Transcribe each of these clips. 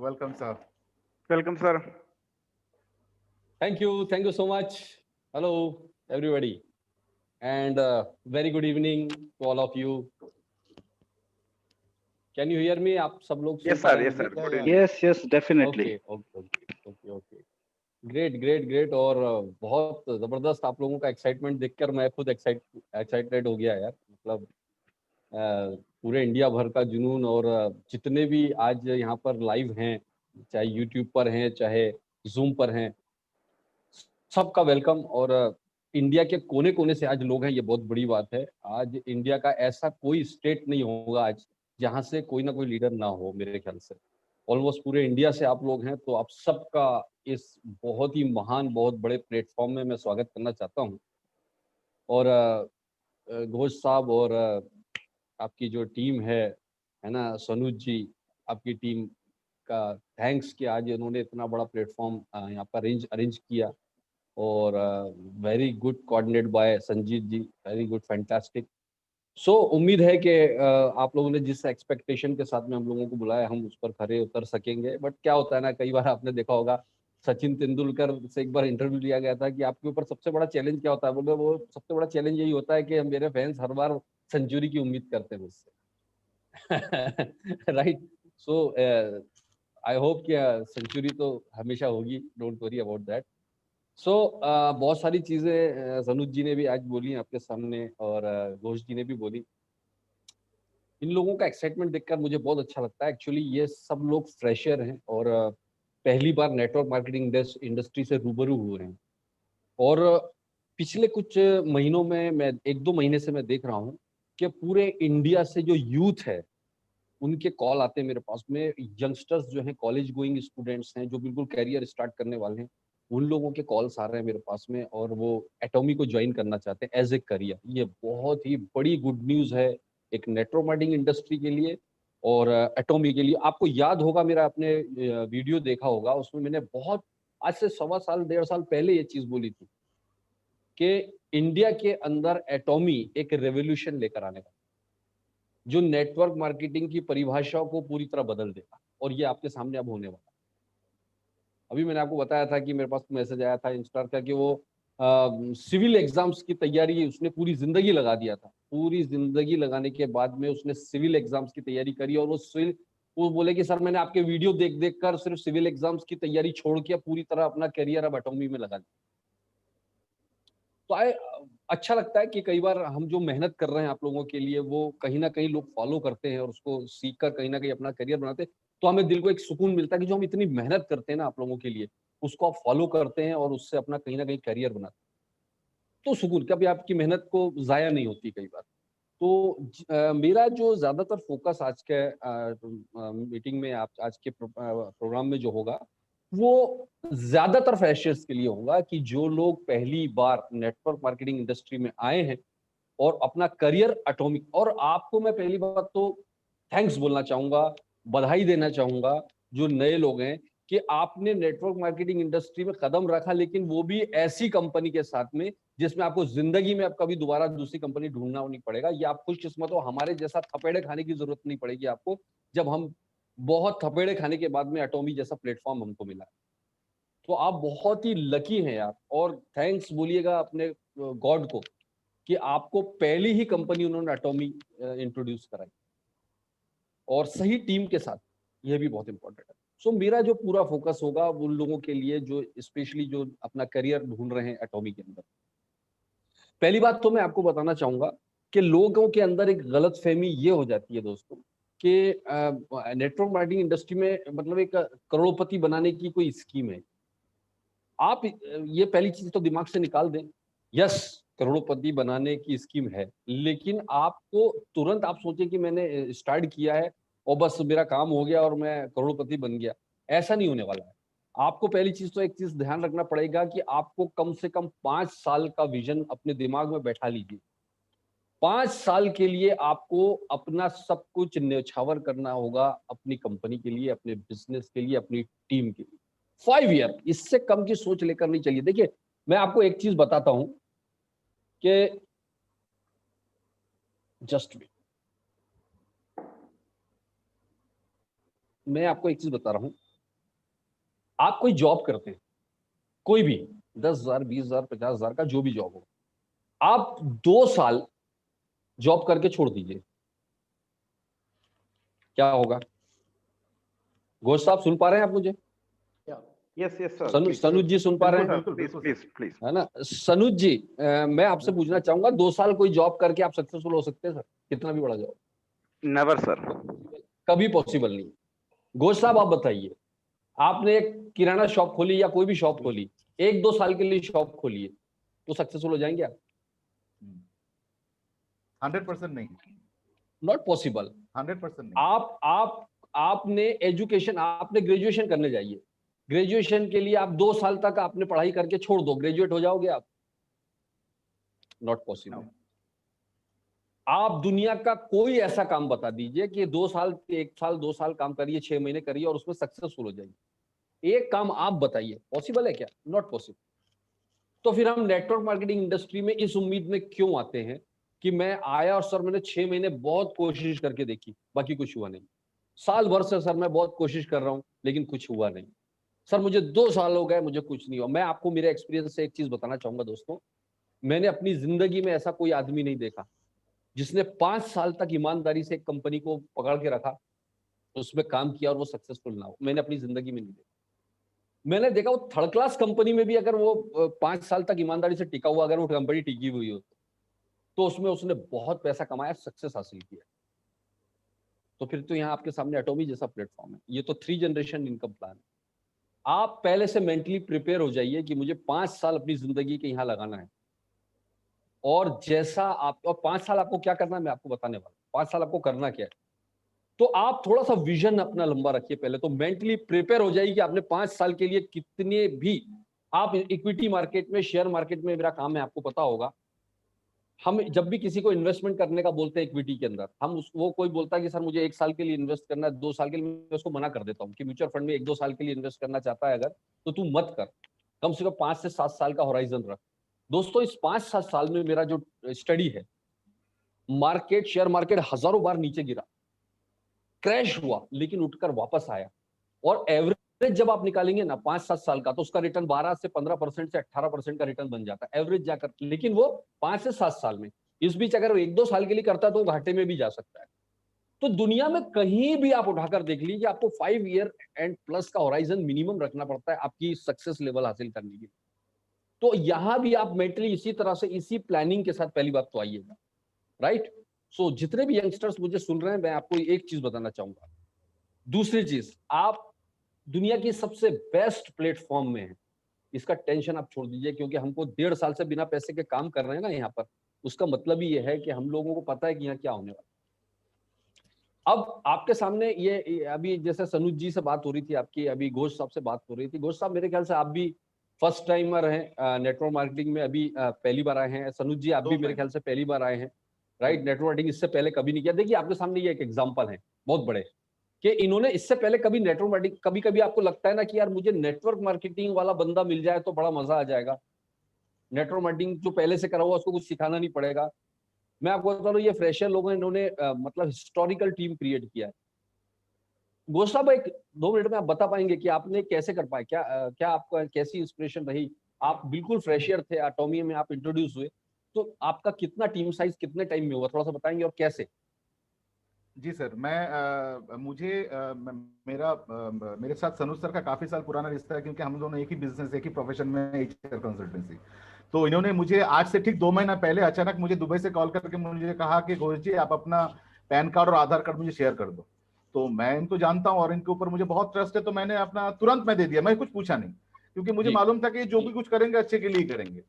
Welcome, sir. Welcome, sir. Thank you so much. Hello, everybody, and very good evening to all of you. Can you hear me? आप सब लोग सुन Yes, पा sir. रहे हैं Yes, मुझे? sir. Good Yeah. evening. Yes, definitely. Okay. Great और बहुत जबरदस्त आप लोगों का एक्साइटमेंट देखकर मैं खुद एक्साइटेड हो गया यार। मतलब पूरे इंडिया भर का जुनून और जितने भी आज यहाँ पर लाइव हैं, चाहे यूट्यूब पर हैं, चाहे जूम पर हैं, सबका वेलकम। और इंडिया के कोने कोने से आज लोग हैं, ये बहुत बड़ी बात है। आज इंडिया का ऐसा कोई स्टेट नहीं होगा आज जहां से कोई ना कोई लीडर ना हो। मेरे ख्याल से ऑलमोस्ट पूरे इंडिया से आप लोग हैं, तो आप सबका इस बहुत ही महान, बहुत बड़े प्लेटफॉर्म में मैं स्वागत करना चाहता हूं। और घोष साहब और आपकी जो टीम है ना, सनुज जी, आपकी टीम का थैंक्स कि आज उन्होंने इतना बड़ा प्लेटफॉर्म यहाँ पर अरेंज किया। और very good coordinate by Sanjeet ji, very good, fantastic. So उम्मीद है कि आप लोगों ने जिस एक्सपेक्टेशन के साथ में हम लोगों को बुलाया, हम उस पर खरे उतर सकेंगे। बट क्या होता है ना, कई बार आपने देखा होगा, सचिन तेंदुलकर से एक बार इंटरव्यू लिया गया था कि आपके ऊपर सबसे बड़ा चैलेंज क्या होता है। बोले वो सबसे बड़ा चैलेंज यही होता है कि मेरे फैंस हर बार सेंचुरी की उम्मीद करते हैं मुझसे। राइट। सो आई होप कि सेंचुरी तो हमेशा होगी, डोंट वरी अबाउट दैट। सो बहुत सारी चीजें सनुज जी ने भी आज बोली आपके सामने, और घोष जी ने भी बोली। इन लोगों का एक्साइटमेंट देखकर मुझे बहुत अच्छा लगता है। एक्चुअली ये सब लोग फ्रेशर हैं और पहली बार नेटवर्क मार्केटिंग इंडस्ट्री से रूबरू हुए हैं। और पिछले कुछ महीनों में, मैं 1-2 महीने से मैं देख रहा हूँ कि पूरे इंडिया से जो यूथ है, उनके कॉल आते हैं मेरे पास में। यंगस्टर्स जो हैं, कॉलेज गोइंग स्टूडेंट्स हैं, जो बिल्कुल कैरियर स्टार्ट करने वाले हैं, उन लोगों के कॉल्स आ रहे हैं मेरे पास में, और वो एटॉमी को ज्वाइन करना चाहते हैं एज ए करियर। ये बहुत ही बड़ी गुड न्यूज़ है एक नेटवर्क मार्केटिंग इंडस्ट्री के लिए और एटॉमी के लिए। आपको याद होगा, मेरा आपने वीडियो देखा होगा, उसमें मैंने बहुत, आज से 1.25 साल 1.5 साल पहले ये चीज़ बोली थी कि इंडिया के अंदर एटॉमी एक रेवोल्यूशन लेकर आने वाला, जो नेटवर्क मार्केटिंग की परिभाषा को पूरी तरह बदल देगा। और ये आपके सामने अब होने वाला है। अभी मैंने आपको बताया था कि मेरे पास मैसेज आया था इंस्टार का कि वो सिविल एग्जाम्स की तैयारी उसने पूरी जिंदगी लगा दिया था। पूरी जिंदगी लगाने के बाद में उसने सिविल एग्जाम्स की तैयारी करी, और वो बोले कि सर मैंने आपके वीडियो देख देख कर सिर्फ सिविल एग्जाम्स की तैयारी छोड़ के पूरी तरह अपना करियर अब एटॉमी में लगा दिया। तो अच्छा लगता है कि कई बार हम जो मेहनत कर रहे हैं आप लोगों के लिए, वो कहीं ना कहीं लोग फॉलो करते हैं और उसको सीख कर कहीं ना कहीं अपना करियर बनाते हैं। तो हमें दिल को एक सुकून मिलता है कि जो हम इतनी मेहनत करते हैं ना आप लोगों के लिए, उसको आप फॉलो करते हैं और उससे अपना कहीं ना कहीं करियर बनाते हैं। तो सुकून, कभी आपकी मेहनत को जाया नहीं होती कई बार। तो मेरा जो ज्यादातर फोकस आज के मीटिंग में, आज के प्रोग्राम में जो होगा, वो ज्यादातर फ्रेशर्स के लिए होगा कि जो लोग पहली बार नेटवर्क मार्केटिंग इंडस्ट्री में आए हैं और अपना करियर एटॉमिक। और आपको मैं पहली बात तो थैंक्स बोलना चाहूंगा, बधाई देना चाहूंगा, जो नए लोग हैं, कि आपने नेटवर्क मार्केटिंग इंडस्ट्री में कदम रखा, लेकिन वो भी ऐसी कंपनी के साथ में जिसमें आपको जिंदगी में अब कभी दोबारा दूसरी कंपनी ढूंढना नहीं पड़ेगा। ये आप खुशकिस्मत हो, हमारे जैसा थपेड़े खाने की जरूरत नहीं पड़ेगी आपको, जब हम बहुत थपेड़े खाने के बाद में एटॉमी जैसा प्लेटफॉर्म हमको मिला। तो आप बहुत ही लकी हैं यार, और थैंक्स बोलिएगा अपने गॉड को कि आपको पहली ही कंपनी उन्होंने एटॉमी इंट्रोड्यूस कराई, और सही टीम के साथ। ये भी बहुत इंपॉर्टेंट है। सो मेरा जो पूरा फोकस होगा उन लोगों के लिए जो स्पेशली जो अपना करियर ढूंढ रहे हैं एटॉमी के अंदर। पहली बात तो मैं आपको बताना चाहूंगा कि लोगों के अंदर एक गलत फहमी ये हो जाती है दोस्तों कि नेटवर्क मार्केटिंग इंडस्ट्री में मतलब एक करोड़पति बनाने की कोई स्कीम है। आप ये पहली चीज तो दिमाग से निकाल दें। यस, करोड़पति बनाने की स्कीम है, लेकिन आपको तुरंत आप सोचें कि मैंने स्टार्ट किया है और बस मेरा काम हो गया और मैं करोड़पति बन गया, ऐसा नहीं होने वाला है। आपको पहली चीज तो एक चीज ध्यान रखना पड़ेगा कि आपको कम से कम 5 साल का विजन अपने दिमाग में बैठा लीजिए। 5 साल के लिए आपको अपना सब कुछ न्यौछावर करना होगा, अपनी कंपनी के लिए, अपने बिजनेस के लिए, अपनी टीम के लिए। 5 ईयर, इससे कम की सोच लेकर नहीं चलिए। देखिए, मैं आपको एक चीज बताता हूं कि जस्ट वेट, मैं आपको एक चीज बता रहा हूं आप कोई जॉब करते हैं, कोई भी 10,000, 20,000, 50,000 का जो भी जॉब हो, आप 2 साल जॉब करके छोड़ दीजिए, क्या होगा? घोष साहब सुन पा रहे हैं आप मुझे? यस यस सर, सनुज जी सुन पा रहे हैं? प्लीज प्लीज प्लीज, है ना सनुज जी? मैं आपसे पूछना चाहूंगा, 2 साल कोई जॉब करके आप सक्सेसफुल हो सकते हैं सर, कितना भी बड़ा जॉब? नेवर सर, कभी पॉसिबल नहीं। घोष साहब आप बताइए, आपने एक किराना शॉप खोली या कोई भी शॉप खोली, 1-2 साल के लिए शॉप खोली है, तो सक्सेसफुल हो जाएंगे आप? 100% नहीं, नॉट पॉसिबल। 100% नहीं। आपने एजुकेशन, आपने ग्रेजुएशन करने जाइए, ग्रेजुएशन के लिए आप 2 साल तक आपने पढ़ाई करके छोड़ दो, ग्रेजुएट हो जाओगे आप? Not possible. आप दुनिया का कोई ऐसा काम बता दीजिए कि 2 साल, 1 साल, 2 साल काम करिए, 6 महीने करिए और उसमें सक्सेसफुल हो जाइए। एक काम आप बताइए, पॉसिबल है क्या? Not possible. तो फिर हम नेटवर्क मार्केटिंग इंडस्ट्री में इस उम्मीद में क्यों आते हैं कि मैं आया और सर मैंने 6 महीने बहुत कोशिश करके देखी, बाकी कुछ हुआ नहीं। साल भर से सर मैं बहुत कोशिश कर रहा हूं, लेकिन कुछ हुआ नहीं। सर मुझे 2 साल हो गए, मुझे कुछ नहीं हुआ। मैं आपको मेरे एक्सपीरियंस से एक चीज बताना चाहूंगा दोस्तों, मैंने अपनी जिंदगी में ऐसा कोई आदमी नहीं देखा जिसने 5 साल तक ईमानदारी से एक कंपनी को पकड़ के रखा, उसमें काम किया और वो सक्सेसफुल ना हो। मैंने अपनी जिंदगी में नहीं देखा। मैंने देखा वो थर्ड क्लास कंपनी में भी अगर वो 5 साल तक ईमानदारी से टिका हुआ, अगर वो कंपनी टिकी हुई हो, तो उसमें उसने बहुत पैसा कमाया, सक्सेस हासिल किया। तो फिर तो यहाँ आपके सामने एटॉमी जैसा प्लेटफॉर्म है। ये तो 3 जनरेशन इनकम प्लान है। आप पहले से मेंटली प्रिपेयर हो जाइए कि मुझे 5 साल अपनी जिंदगी के यहाँ लगाना है, और जैसा आप, और 5 साल आपको क्या करना है मैं आपको बताने वाला हूं। 5 साल आपको करना क्या है, तो आप थोड़ा सा विजन अपना लंबा रखिए। पहले तो मेंटली प्रिपेयर हो जाइए कि आपने 5 साल के लिए कितने भी, आप इक्विटी मार्केट में, शेयर मार्केट में मेरा काम है, आपको पता होगा। हम जब भी किसी को इन्वेस्टमेंट करने का बोलते हैं इक्विटी के अंदर, वो कोई बोलता है कि सर मुझे 1 साल के लिए इन्वेस्ट करना है, 2 साल के लिए, मैं उसको मना कर देता हूँ कि म्यूचुअल फंड में 1-2 साल के लिए इन्वेस्ट करना चाहता है अगर, तो तू मत कर, कम से कम 5 से 7 साल का होराइजन रख। दोस्तों इस 5-7 साल में मेरा जो स्टडी है, मार्केट, शेयर मार्केट हजारों बार नीचे गिरा, क्रैश हुआ, लेकिन उठकर वापस आया। और एवरेज जब आप निकालेंगे ना 5-7 साल का, तो उसका रिटर्न 12 से 15% से 18% का रिटर्न बन जाता है एवरेज जाकर। लेकिन वो 5 से 7 साल में, इस बीच अगर वो 1-2 साल के लिए करता है तो वो घाटे में भी जा सकता है। तो दुनिया में कहीं भी आप उठाकर देख लीजिए, आपको 5 ईयर एंड प्लस का होराइजन मिनिमम रखना पड़ता है आपकी सक्सेस लेवल हासिल करने के लिए। तो यहां भी आप मेंटली इसी तरह से, इसी प्लानिंग के साथ पहली बात तो आइएगा, राइट। सो जितने भी यंगस्टर्स मुझे सुन रहे हैं, मैं आपको एक चीज बताना चाहूंगा। दूसरी चीज, आप दुनिया की सबसे बेस्ट प्लेटफॉर्म में है, इसका टेंशन आप छोड़ दीजिए, क्योंकि हमको 1.5 साल से बिना पैसे के काम कर रहे हैं ना यहाँ पर, उसका मतलब ही ये है कि हम लोगों को पता है कि यहाँ क्या होने वाला है। अब आपके सामने ये अभी जैसे सनुज जी से बात हो रही थी आपकी, अभी घोष साहब से बात हो रही थी। घोष साहब मेरे ख्याल से आप भी फर्स्ट टाइमर हैं नेटवर्क मार्केटिंग में, अभी पहली बार आए हैं। सनुज जी आप भी मेरे ख्याल से पहली बार आए हैं, राइट। नेटवर्क मार्केटिंग इससे पहले कभी नहीं किया। देखिए आपके सामने ये एक एग्जाम्पल है बहुत बड़े, कि इन्होंने इससे पहले कभी नेटवर्क मार्केटिंग, कभी कभी आपको लगता है ना कि यार मुझे नेटवर्क मार्केटिंग वाला बंदा मिल जाए तो बड़ा मजा आ जाएगा, नेटवर्क मार्केटिंग जो पहले से करा हुआ उसको कुछ सिखाना नहीं पड़ेगा। मैं आपको बता रहा हूँ, ये फ्रेशर लोगों ने, इन्होंने मतलब हिस्टोरिकल टीम क्रिएट किया है। घोष साहब एक 2 मिनट में आप बता पाएंगे कि आपने कैसे कर पाए, क्या आपका कैसी इंस्पिरेशन रही? आप बिल्कुल फ्रेशर थे, एटॉमी में आप इंट्रोड्यूस हुए, तो आपका कितना टीम साइज कितने टाइम में हुआ, थोड़ा सा बताएंगे, और कैसे? जी सर, मेरे साथ सनुज सर का काफी साल पुराना रिश्ता है, क्योंकि हम दोनों एक ही बिजनेस, एक ही प्रोफेशन में, एचआर कंसल्टेंसी। तो इन्होंने मुझे आज से ठीक 2 महीना पहले अचानक मुझे दुबई से कॉल करके मुझे कहा कि घोष जी आप अपना पैन कार्ड और आधार कार्ड मुझे शेयर कर दो। तो मैं इनको जानता हूँ और इनके ऊपर मुझे बहुत ट्रस्ट है, तो मैंने अपना तुरंत मैं दे दिया, मैं कुछ पूछा नहीं, क्योंकि मुझे मालूम था कि जो भी कुछ करेंगे अच्छे के लिए करेंगे।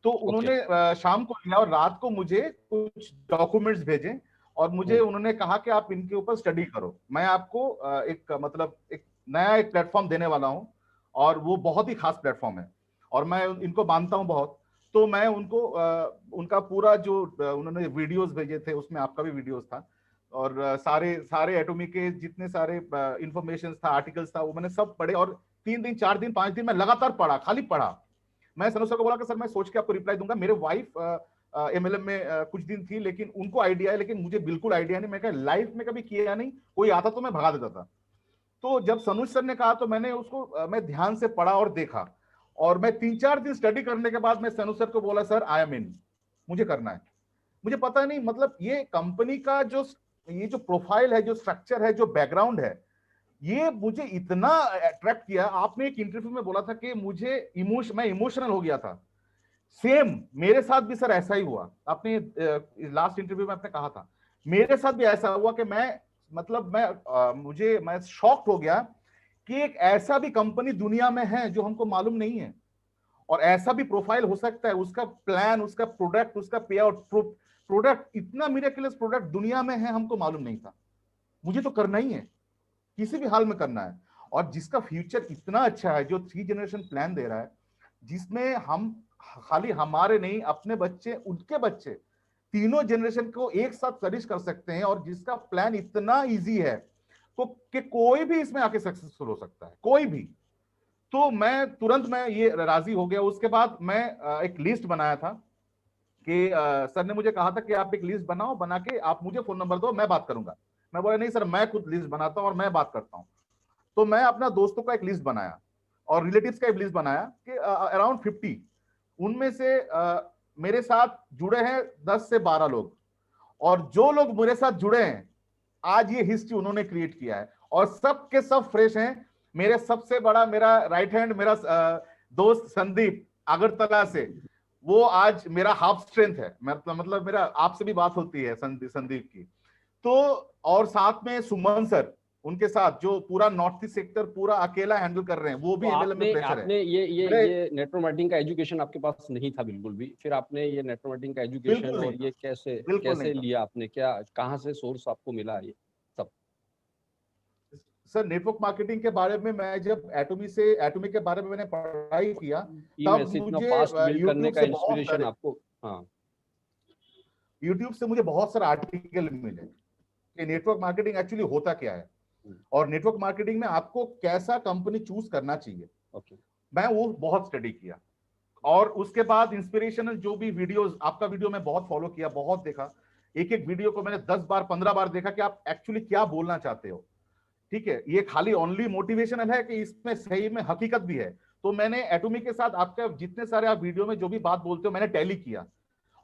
तो उन्होंने शाम को लिया और रात को मुझे कुछ डॉक्यूमेंट्स भेजे और मुझे उन्होंने कहा कि आप इनके ऊपर स्टडी करो, मैं आपको एक नया प्लेटफॉर्म देने वाला हूं और वो बहुत ही खास प्लेटफॉर्म है और मैं इनको मानता हूं बहुत। तो मैं उनको उनका पूरा जो उन्होंने वीडियोस भेजे थे उसमें आपका भी वीडियोस था और सारे एटॉमी के जितने सारे इंफॉर्मेशन था, आर्टिकल्स था, वो मैंने सब पढ़े और 3 दिन 4 दिन 5 दिन मैं लगातार पढ़ा, खाली पढ़ा। मैं सनु सर को बोला कि सर मैं सोच के आपको रिप्लाई दूंगा, मेरे वाइफ एमएलएम में कुछ दिन थी लेकिन उनको आइडिया है, लेकिन मुझे बिल्कुल आइडिया नहीं, मैं लाइफ में कभी किया नहीं, कोई आता तो मैं भगा देता था। तो जब सनुज सर ने कहा तो मैंने उसको मैं ध्यान से पढ़ा और देखा, और मैं 3-4 दिन स्टडी करने के बाद मैं सनुज सर को बोला, सर आई एम इन, मुझे करना है। मुझे पता नहीं, मतलब ये कंपनी का ये जो प्रोफाइल है, जो स्ट्रक्चर है, जो बैकग्राउंड है, ये मुझे इतना अट्रैक्ट किया। आपने एक इंटरव्यू में बोला था कि मैं इमोशनल हो गया था। सेम मेरे साथ भी सर ऐसा ही हुआ। आपने लास्ट इंटरव्यू में आपने कहा था, मेरे साथ भी ऐसा हुआ कि मैं शॉक्ड हो गया कि एक ऐसा भी कंपनी दुनिया में है जो हमको मालूम नहीं है, और ऐसा भी प्रोफाइल हो सकता है, उसका प्लान, उसका प्रोडक्ट, उसका पे आउट, प्रोडक्ट इतना मिरेकलस प्रोडक्ट दुनिया में है, हमको मालूम नहीं था। मुझे तो करना ही है, किसी भी हाल में करना है। और जिसका फ्यूचर इतना अच्छा है, जो 3 जनरेशन प्लान दे रहा है, जिसमें हम खाली हमारे नहीं, अपने बच्चे, उनके बच्चे, तीनों जनरेशन को एक साथ सर्विस कर सकते हैं, और जिसका प्लान इतना इजी है तो कि कोई भी इसमें आके सक्सेसफुल हो सकता है, कोई भी। तो मैं तुरंत ये राजी हो गया। उसके बाद मैं एक लिस्ट बनाया था कि सर ने मुझे कहा था कि आप एक लिस्ट बनाओ, बना के आप मुझे फोन नंबर दो, मैं बात करूंगा। मैं बोला नहीं सर, मैं खुद लिस्ट बनाता हूं और मैं बात करता हूं। तो मैं अपना दोस्तों का एक लिस्ट बनाया और रिलेटिव्स का एक लिस्ट बनाया कि अराउंड 50, उनमें से मेरे साथ जुड़े हैं 10 से 12 लोग, और जो लोग मेरे साथ जुड़े हैं आज ये हिस्ट्री उन्होंने क्रिएट किया है, और सब के सब फ्रेश हैं। मेरे सबसे बड़ा, मेरा राइट हैंड, मेरा दोस्त संदीप अगरतला से, वो आज मेरा हाफ स्ट्रेंथ है। मतलब मेरा आपसे भी बात होती है संदीप की। तो और साथ में सुमन सर, उनके साथ जो पूरा नॉर्थ ईस्ट सेक्टर पूरा अकेला हैंडल कर रहे हैं, वो भी तो एमएलएम में प्रेशर आपने है। ये नेटवर्क मार्केटिंग का एजुकेशन आपके पास नहीं था बिल्कुल भी, फिर आपने ये नेटवर्क मार्केटिंग का एजुकेशन बिल्कुल नहीं और था, ये कैसे बिल्कुल नहीं कैसे था लिया आपने, क्या कहाँ से सोर्स आपको मिला ये सब? सर। नेटवर्क मार्केटिंग के बारे में मैं जब एटॉमी के बारे में मैंने पढ़ाई किया, टीम तब ऐसे इतना मुझे फास्ट बिल्ड करने यूट्यूब का से इंस्पिरेशन आपको? हाँ। मुझे बहुत सारे आर्टिकल मिले कि नेटवर्क मार्केटिंग एक्चुअली होता क्या है, हम्म, और नेटवर्क मार्केटिंग में आपको कैसा कंपनी चूज करना चाहिए। ओके। मैं वो बहुत स्टडी किया, और उसके बाद इंस्पिरेशनल जो भी वीडियोस, आपका वीडियो मैं बहुत फॉलो किया, बहुत देखा। एक एक वीडियो को मैंने 10 बार 15 बार देखा कि आप एक्चुअली क्या बोलना चाहते हो। ठीक है, ये खाली ओनली मोटिवेशनल है कि इसमें सही में हकीकत भी है। तो मैंने एटॉमी के साथ आपके जितने सारे आप वीडियो में जो भी बात बोलते हो, मैंने टैली किया,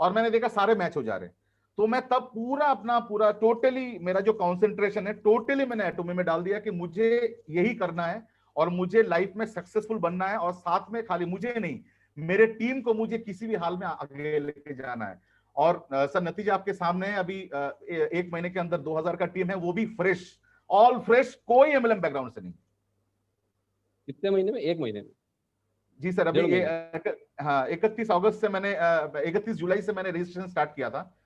और मैंने देखा सारे मैच हो जा रहे हैं। तो मैं तब पूरा टोटली मेरा जो कॉन्सेंट्रेशन है टोटली मैंने एटॉमी में डाल दिया कि मुझे यही करना है, और मुझे लाइफ में सक्सेसफुल बनना है, और साथ में खाली मुझे नहीं, मेरे टीम को मुझे किसी भी हाल में आगे लेके जाना है। और सर नतीजा आपके सामने है। अभी 1 महीने के अंदर 2000 का टीम है, वो भी फ्रेश, ऑल फ्रेश, कोई एमएलएम बैकग्राउंड से नहीं। कितने महीने में? 1 महीने में? जी सर, अभी 1.5 महीने? हाँ, 31 अगस्त से मैंने 31 जुलाई से मैंने रजिस्ट्रेशन स्टार्ट किया था।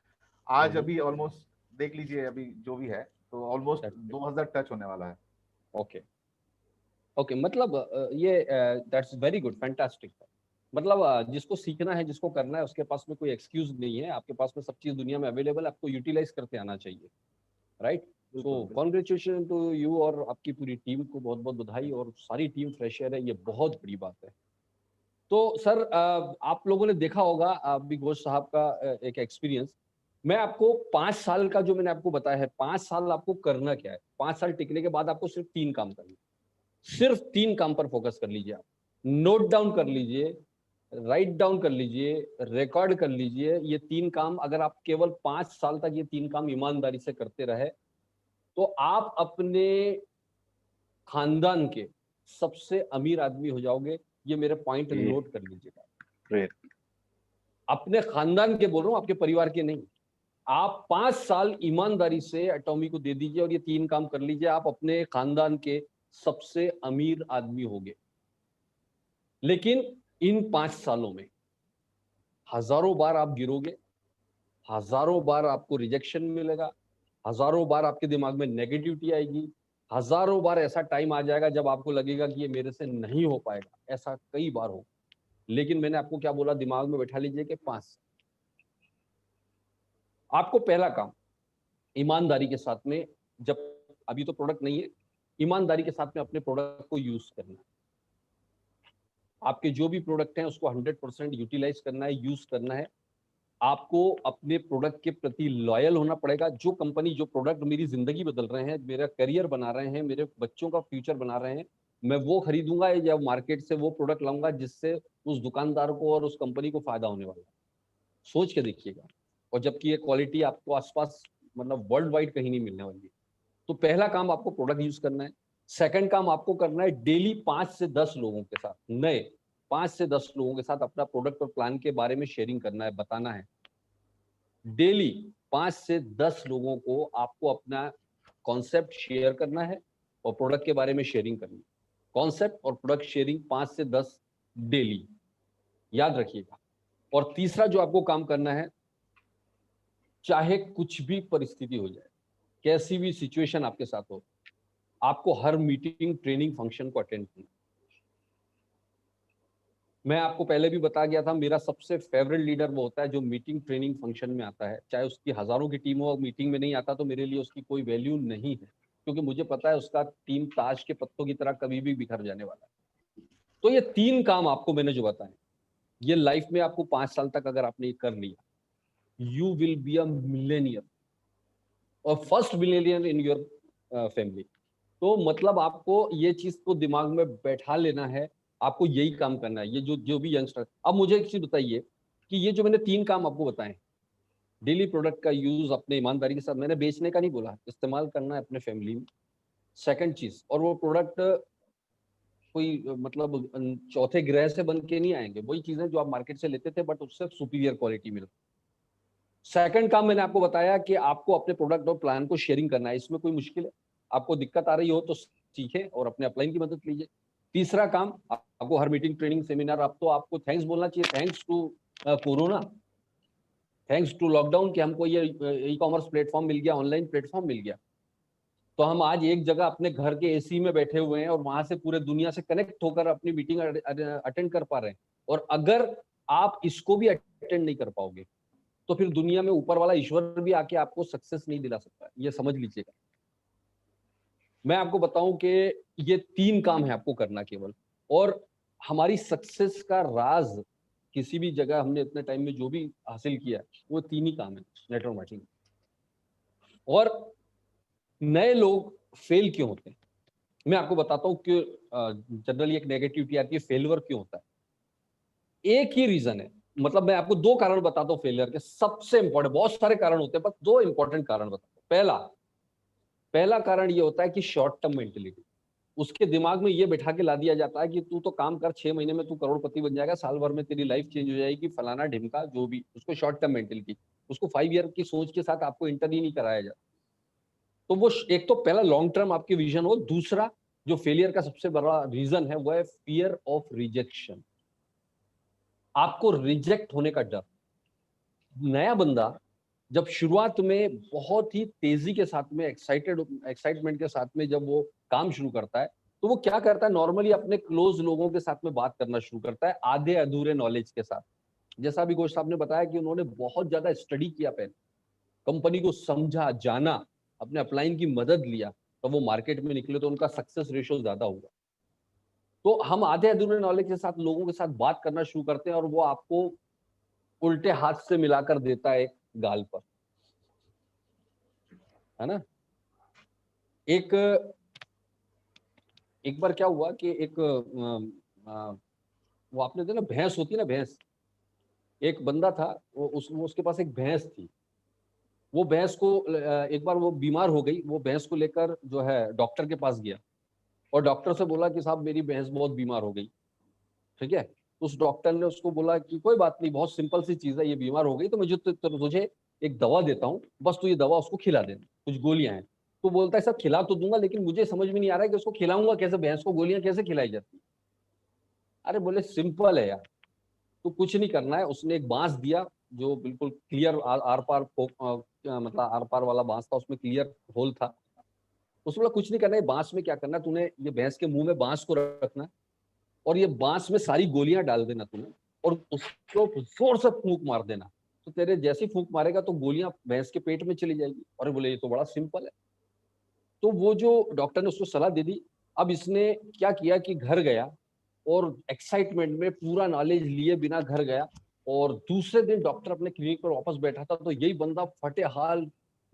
आज अभी ऑलमोस्ट देख लीजिए, अभी जो भी है, तो ऑलमोस्ट 2000 टच होने वाला है। ओके ओके, मतलब ये दैट्स वेरी गुड, फैंटास्टिक। मतलब जिसको सीखना है, जिसको करना है, उसके पास में कोई एक्सक्यूज नहीं है, आपके पास में सब चीज दुनिया में अवेलेबल है, आपको यूटिलाइज करते आना चाहिए, right? So congratulation to you और आपकी पूरी टीम को बहुत बहुत बधाई, और सारी टीम फ्रेशर है, ये बहुत बड़ी बात है। तो सर आप लोगों ने देखा होगा अभी घोष साहब का एक एक्सपीरियंस। मैं आपको 5 साल का जो मैंने आपको बताया है, 5 साल आपको करना क्या है, 5 साल टिकने के बाद आपको सिर्फ 3 काम करना है, सिर्फ 3 काम पर फोकस कर लीजिए। आप नोट डाउन कर लीजिए, राइट डाउन कर लीजिए, रिकॉर्ड कर लीजिए। ये 3 काम अगर आप केवल 5 साल तक ये 3 काम ईमानदारी से करते रहे, तो आप अपने खानदान के सबसे अमीर आदमी हो जाओगे। ये मेरे पॉइंट नोट कर लीजिएगा। अपने खानदान के बोल रहा हूं, आपके परिवार के नहीं। आप 5 साल ईमानदारी से एटॉमी को दे दीजिए और ये 3 काम कर लीजिए, आप अपने खानदान के सबसे अमीर आदमी होंगे। लेकिन इन 5 सालों में हजारों बार आप गिरोगे, हजारों बार आपको रिजेक्शन मिलेगा, हजारों बार आपके दिमाग में नेगेटिविटी आएगी, हजारों बार ऐसा टाइम आ जाएगा जब आपको लगेगा कि ये मेरे से नहीं हो पाएगा। ऐसा कई बार हो। लेकिन मैंने आपको क्या बोला, दिमाग में बैठा लीजिए कि 5। आपको पहला काम ईमानदारी के साथ में, जब अभी तो प्रोडक्ट नहीं है, ईमानदारी के साथ में अपने प्रोडक्ट को यूज करना है। आपके जो भी प्रोडक्ट हैं उसको 100% यूटिलाइज करना है, यूज करना है। आपको अपने प्रोडक्ट के प्रति लॉयल होना पड़ेगा। जो कंपनी, जो प्रोडक्ट मेरी जिंदगी बदल रहे हैं, मेरा करियर बना रहे हैं, मेरे बच्चों का फ्यूचर बना रहे हैं, मैं वो खरीदूंगा या मार्केट से वो प्रोडक्ट लाऊंगा जिससे उस दुकानदार को और उस कंपनी को फायदा होने वाला है। सोच के देखिएगा। और जबकि ये क्वालिटी आपको आसपास मतलब वर्ल्ड वाइड कहीं नहीं मिलने वाली है। तो पहला काम आपको प्रोडक्ट यूज करना है। सेकंड काम आपको करना है डेली 5 से 10 लोगों के साथ, नए 5 से 10 लोगों के साथ अपना प्रोडक्ट और प्लान के बारे में शेयरिंग करना है, बताना है। डेली 5 से 10 लोगों को आपको अपना कॉन्सेप्ट शेयर करना है और प्रोडक्ट के बारे में शेयरिंग करनी है। कॉन्सेप्ट और प्रोडक्ट शेयरिंग 5 से 10 डेली, याद रखिएगा। और तीसरा जो आपको काम करना है, चाहे कुछ भी परिस्थिति हो जाए, कैसी भी सिचुएशन आपके साथ हो, आपको हर मीटिंग, ट्रेनिंग, फंक्शन को अटेंड करना। मैं आपको पहले भी बता गया था, मेरा सबसे फेवरेट लीडर वो होता है जो मीटिंग, ट्रेनिंग, फंक्शन में आता है। चाहे उसकी हजारों की टीम हो, मीटिंग में नहीं आता तो मेरे लिए उसकी कोई वैल्यू नहीं है, क्योंकि मुझे पता है उसका टीम ताश के पत्तों की तरह कभी भी बिखर जाने वाला है। तो ये 3 काम आपको मैंने जो बताए, ये लाइफ में आपको 5 साल तक अगर आपने कर लिया, you will be a millionaire और first millionaire in your family. तो मतलब आपको ये चीज को दिमाग में बैठा लेना है, आपको यही काम करना है। ये जो भी यंगस्टर, अब मुझे एक चीज बताइए कि ये जो मैंने 3 काम आपको बताए, डेली प्रोडक्ट का यूज अपने ईमानदारी के साथ, मैंने बेचने का नहीं बोला, इस्तेमाल करना है अपने फैमिली में। सेकंड चीज, और वो प्रोडक्ट कोई मतलब चौथे ग्रह से बन के नहीं आएंगे, वही चीजें जो आप मार्केट से लेते थे बट उससे सुपीरियर क्वालिटी मिलती। सेकंड काम मैंने आपको बताया कि आपको अपने प्रोडक्ट और प्लान को शेयरिंग करना है। इसमें कोई मुश्किल है, आपको दिक्कत आ रही हो तो सीखें और अपने अपलाइन की मदद लीजिए। तीसरा काम, आपको हर मीटिंग, ट्रेनिंग, सेमिनार, अब तो आपको थैंक्स बोलना चाहिए, thanks to Corona, thanks to lockdown कि हमको ये ई कॉमर्स प्लेटफॉर्म मिल गया, ऑनलाइन प्लेटफॉर्म मिल गया। तो हम आज एक जगह अपने घर के एसी में बैठे हुए हैं और वहां से पूरे दुनिया से कनेक्ट होकर अपनी मीटिंग अटेंड कर पा रहे हैं। और अगर आप इसको भी अटेंड नहीं कर पाओगे तो फिर दुनिया में ऊपर वाला ईश्वर भी आके आपको सक्सेस नहीं दिला सकता, ये समझ लीजिएगा। मैं आपको बताऊं कि ये 3 काम है आपको करना केवल, और हमारी सक्सेस का राज किसी भी जगह हमने इतने टाइम में जो भी हासिल किया वो 3 ही काम है, नेटवर्क मार्केटिंग। और नए लोग फेल क्यों होते हैं, मैं आपको बताता हूं कि जनरली एक नेगेटिविटी आती है, फेलियर क्यों होता है। एक ही रीजन है, मतलब मैं आपको 2 कारण बताता हूं फेलियर के, सबसे इंपॉर्टेंट, बहुत सारे कारण होते हैं पर 2 इंपॉर्टेंट कारण बताता हूं। पहला कारण ये होता है कि शॉर्ट टर्म मेंटेलिटी। उसके दिमाग में ये बैठा के ला दिया जाता है कि तू तो काम कर, 6 महीने में तू करोड़पति बन जाएगा, साल भर में तेरी लाइफ चेंज हो जाएगी, फलाना ढिमका जो भी, उसको शॉर्ट टर्म मेंटेलिटी, उसको 5 ईयर की सोच के साथ आपको इंटर ही नहीं कराया जाता। तो वो एक तो पहला लॉन्ग टर्म आपकी विजन हो। दूसरा जो फेलियर का सबसे बड़ा रीजन है वो है फियर ऑफ रिजेक्शन, आपको रिजेक्ट होने का डर। नया बंदा जब शुरुआत में बहुत ही तेजी के साथ में, एक्साइटमेंट के साथ में जब वो काम शुरू करता है, तो वो क्या करता है, नॉर्मली अपने क्लोज लोगों के साथ में बात करना शुरू करता है, आधे अधूरे नॉलेज के साथ। जैसा अभी घोष साहब ने बताया कि उन्होंने बहुत ज्यादा स्टडी किया, पहले कंपनी को समझा, जाना, अपने अपलाइन की मदद लिया, तो वो मार्केट में निकले तो उनका सक्सेस रेशियो ज्यादा होगा। तो हम आधे अधूरे नॉलेज के साथ लोगों के साथ बात करना शुरू करते हैं और वो आपको उल्टे हाथ से मिलाकर देता है एक गाल पर, है ना। एक बार क्या हुआ कि एक वो आपने देखा ना, भैंस होती है ना, भैंस, एक बंदा था, वो उसके पास एक भैंस थी। वो भैंस को एक बार वो बीमार हो गई, वो भैंस को लेकर जो है डॉक्टर के पास गया और डॉक्टर से बोला कि साहब मेरी भैंस बहुत बीमार हो गई, ठीक है। तो उस डॉक्टर ने उसको बोला कि कोई बात नहीं, बहुत सिंपल सी चीज है, ये बीमार हो गई तो मुझे तुझे एक दवा देता हूँ, बस तू ये दवा उसको खिला देना, कुछ गोलियां हैं। तो बोलता है सर खिला तो दूंगा, लेकिन मुझे समझ में नहीं आ रहा है कि उसको खिलाऊंगा कैसे, भैंस को गोलियां कैसे खिलाई जाती। अरे बोले सिंपल है यार, तो कुछ नहीं करना है। उसने एक बांस दिया जो बिल्कुल क्लियर आर पार मतलब आर पार वाला बांस था, उसमें क्लियर होल था। उसने बोला कुछ नहीं करना है, बांस में क्या करना है, तूने ये भैंस के मुंह में बांस को रखना और ये बांस में सारी गोलियां डाल देना तूने, और उसको जोर से फूंक मार देना। तो तेरे जैसी फूंक मारेगा तो गोलियां भैंस के पेट में चली जाएगी। और बोले ये तो बड़ा सिंपल है। तो वो जो डॉक्टर ने उसको सलाह दे दी। अब इसने क्या किया कि घर गया और एक्साइटमेंट में पूरा नॉलेज लिए बिना घर गया और दूसरे दिन डॉक्टर अपने क्लिनिक पर वापस बैठा था तो यही बंदा फटे हाल,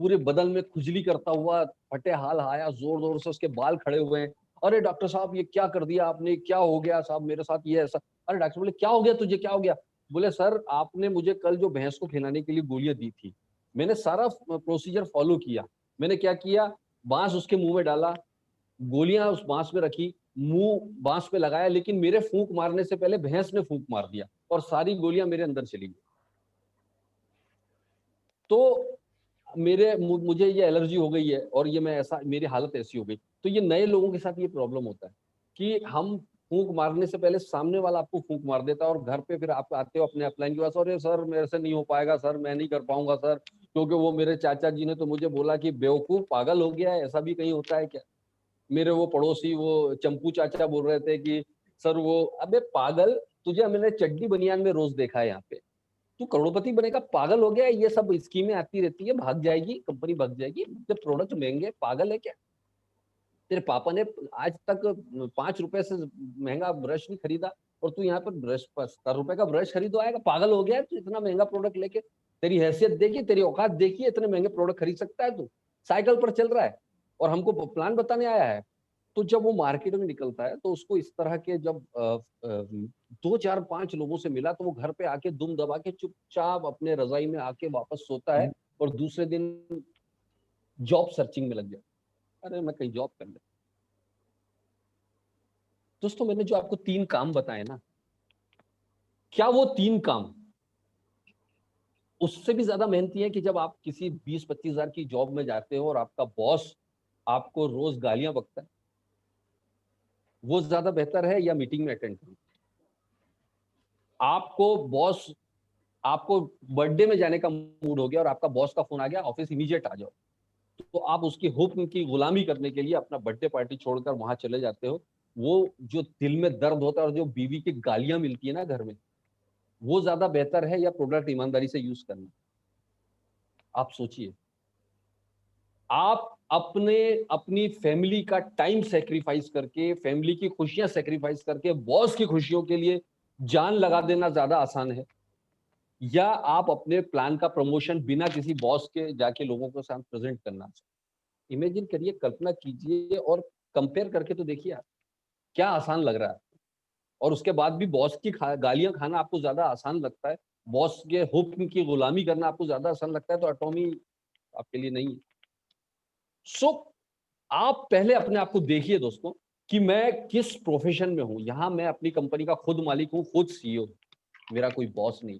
पूरे बदन में खुजली करता हुआ फटे हाल आया, जोर जोर से उसके बाल खड़े हुए हैं। अरे डॉक्टर साहब ये क्या कर दिया आपने, क्या हो गया साहब मेरे साथ ये ऐसा। अरे डॉक्टर बोले क्या हो गया तुझे, क्या हो गया? बोले सर आपने मुझे कल जो भैंस को खिलाने के लिए गोलियां दी थी, मैंने सारा प्रोसीजर फॉलो किया। मैंने क्या किया, बांस उसके मुंह में डाला, गोलियां उस बांस में रखी, मुंह बांस पे लगाया, लेकिन मेरे फूंक मारने से पहले भैंस ने फूंक मार दिया और सारी गोलियां मेरे अंदर चली गई। तो मुझे ये एलर्जी हो गई है और ये मैं ऐसा, मेरी हालत ऐसी हो गई। तो ये नए लोगों के साथ ये प्रॉब्लम होता है कि हम फूंक मारने से पहले सामने वाला आपको फूंक मार देता है और घर पे फिर आप आते हो अपने अपलाइन के पास, अरे सर मेरे से नहीं हो पाएगा सर, मैं नहीं कर पाऊंगा सर, क्योंकि वो मेरे चाचा जी ने तो मुझे बोला कि बेवकूफ पागल हो गया है, ऐसा भी कहीं होता है क्या? मेरे वो पड़ोसी वो चंपू चाचा बोल रहे थे कि सर वो, अबे पागल, तुझे मैंने चड्डी बनियान में रोज देखा है यहाँ पे, तू करोड़पति बनेगा, पागल हो गया है? ये सब स्कीमें आती रहती है, भाग जाएगी कंपनी, भाग जाएगी जब प्रोडक्ट महंगे, पागल है क्या? तेरे पापा ने आज तक 5 रुपए से महंगा ब्रश नहीं खरीदा और तू यहाँ पर ब्रश 70 रुपए का ब्रश खरीदो आएगा, पागल हो गया है तू इतना महंगा प्रोडक्ट लेके? तेरी हैसियत देखिए, तेरी औकात देखिए, इतने महंगे प्रोडक्ट खरीद सकता है तू? साइकिल पर चल रहा है और हमको प्लान बताने आया है। तो जब वो मार्केट में निकलता है तो उसको इस तरह के जब 2 4 5 लोगों से मिला तो वो घर पे आके दुम दबा के चुपचाप अपने रजाई में आके वापस सोता है और दूसरे दिन जॉब सर्चिंग में लग जाता है। अरे मैं कहीं जॉब कर ले। दोस्तों मैंने जो आपको 3 काम बताए ना, क्या वो 3 काम उससे भी ज्यादा मेहनती है कि जब आप किसी 20-25 हजार की जॉब में जाते हो और आपका बॉस आपको रोज गालियां बकता है, वो ज्यादा बेहतर है या मीटिंग में अटेंड करना? आपको बॉस, आपको बर्थडे में जाने का मूड हो गया और आपका बॉस का फोन आ गया, ऑफिस इमीडिएट आ जाओ, तो आप उसकी हुक्म की गुलामी करने के लिए अपना बर्थडे पार्टी छोड़कर वहां चले जाते हो। वो जो दिल में दर्द होता है और जो बीवी की गालियां मिलती है ना घर में, वो ज्यादा बेहतर है या प्रोडक्ट ईमानदारी से यूज करना? आप सोचिए। आप अपने अपनी फैमिली का टाइम सेक्रीफाइस करके, फैमिली की खुशियां सेक्रीफाइस करके बॉस की खुशियों के लिए जान लगा देना ज्यादा आसान है, या आप अपने प्लान का प्रमोशन बिना किसी बॉस के जाके लोगों के साथ प्रेजेंट करना? इमेजिन करिए, कल्पना कीजिए और कंपेयर करके तो देखिए आप, क्या आसान लग रहा है? और उसके बाद भी बॉस की गालियां खाना आपको ज्यादा आसान लगता है, बॉस के हुक्म की गुलामी करना आपको ज्यादा आसान लगता है, तो एटॉमी आपके लिए नहीं है। सो आप पहले अपने आप को देखिए दोस्तों कि मैं किस प्रोफेशन में हूं। यहां मैं अपनी कंपनी का खुद मालिक हूं, खुद सीईओ, मेरा कोई बॉस नहीं।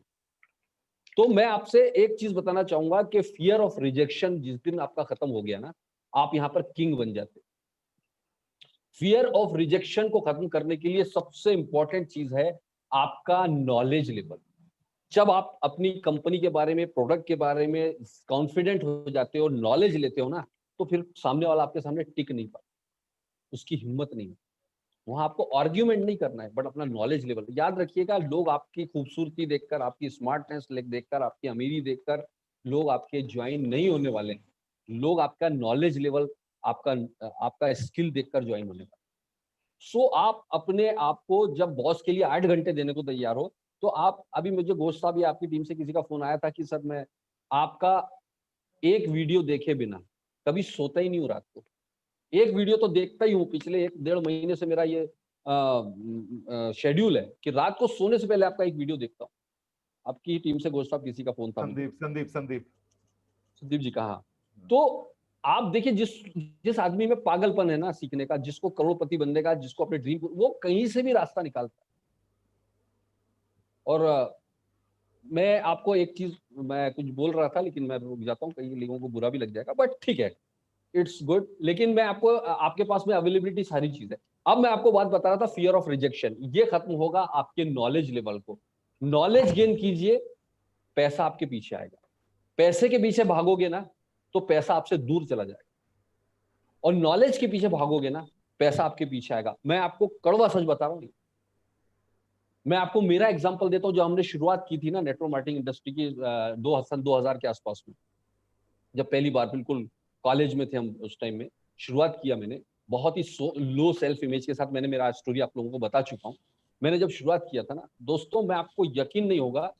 तो मैं आपसे एक चीज बताना चाहूंगा कि फियर ऑफ रिजेक्शन जिस दिन आपका खत्म हो गया ना, आप यहां पर किंग बन जाते। फियर ऑफ रिजेक्शन को खत्म करने के लिए सबसे इंपॉर्टेंट चीज है आपका नॉलेज लेवल। जब आप अपनी कंपनी के बारे में, प्रोडक्ट के बारे में कॉन्फिडेंट हो जाते हो, नॉलेज लेते हो ना, तो फिर सामने वाला आपके सामने टिक नहीं पाता, उसकी हिम्मत नहीं है। वहां आपको आर्ग्यूमेंट नहीं करना है, बट अपना नॉलेज लेवल याद रखिएगा। लोग आपकी खूबसूरती देखकर, आपकी स्मार्टनेस देखकर, आपकी अमीरी देखकर लोग आपके ज्वाइन नहीं होने वाले हैं। लोग आपका नॉलेज लेवल, आपका आपका स्किल देखकर ज्वाइन होने वाले। सो आप अपने आप को जब बॉस के लिए 8 घंटे देने को तैयार हो, तो आप, अभी मुझे घोष साहब या आपकी टीम से किसी का फोन आया था कि सर मैं आपका एक वीडियो देखे बिना कभी सोता ही नहीं हूँ रात को। एक वीडियो तो देखता ही हूँ, पिछले 1-1.5 महीने से मेरा ये शेड्यूल है कि रात को सोने से पहले आपका एक वीडियो देखता हूँ। आपकी टीम से घोष साहब किसी का फोन था, संदीप संदीप जी का। हाँ, तो आप देखिए जिस जिस आदमी में पागलपन है ना सीखने का, जिसको करोड़पति बनने का, जिसको अपने ड्रीम, वो कहीं से भी रास्ता निकालता है। और मैं आपको एक चीज, मैं कुछ बोल रहा था लेकिन मैं रुक जाता हूँ, कई लोगों को बुरा भी लग जाएगा, बट ठीक है, इट्स गुड। लेकिन मैं आपको, आपके पास में अवेलेबिलिटी सारी चीज है। अब मैं आपको बात बता रहा था, फियर ऑफ रिजेक्शन, ये खत्म होगा आपके नॉलेज लेवल को। नॉलेज गेन कीजिए, पैसा आपके पीछे आएगा। पैसे के पीछे भागोगे ना तो पैसा आपसे दूर चला जाएगा, और नॉलेज के पीछे भागोगे ना पैसा आपके पीछे आएगा। मैं आपको कड़वा सच बता रहा हूं। मैं आपको मेरा एग्जांपल देता हूं। जो हमने शुरुआत की थी ना नेटवर्क मार्केटिंग इंडस्ट्री की 2000 के आसपास में, जब पहली बार बिल्कुल कॉलेज में थे हम, उस टाइम में शुरुआत किया मैंने, बहुत ही लो सेल्फ इमेज के साथ। मैंने मेरा स्टोरी आप लोगों को बता चुका हूं। मैंने जब शुरुआत किया था ना दोस्तों, मैं आपको यकीन नहीं होगा,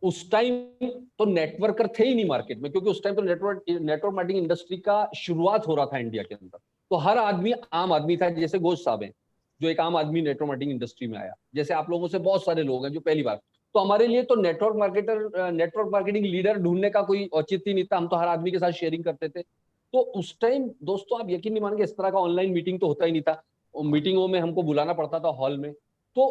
उस टाइम तो नेटवर्कर थे ही नहीं मार्केट में, क्योंकि उस टाइम तो नेटवर्क मार्केटिंग इंडस्ट्री का शुरुआत हो रहा था इंडिया के अंदर। तो हर आदमी आम आदमी था, जैसे घोष साहब हैं जो एक आम आदमी नेटवर्क मार्केटिंग इंडस्ट्री में आया, जैसे आप लोगों से बहुत सारे लोग हैं जो पहली बार। तो हमारे लिए तो नेटवर्क मार्केटिंग लीडर ढूंढने का कोई औचित्य नहीं था, हम तो हर आदमी के साथ शेयरिंग करते थे। तो उस टाइम दोस्तों आप यकीन नहीं मानेंगे, इस तरह का ऑनलाइन मीटिंग तो होता ही नहीं था, मीटिंगों में हमको बुलाना पड़ता था हॉल में। तो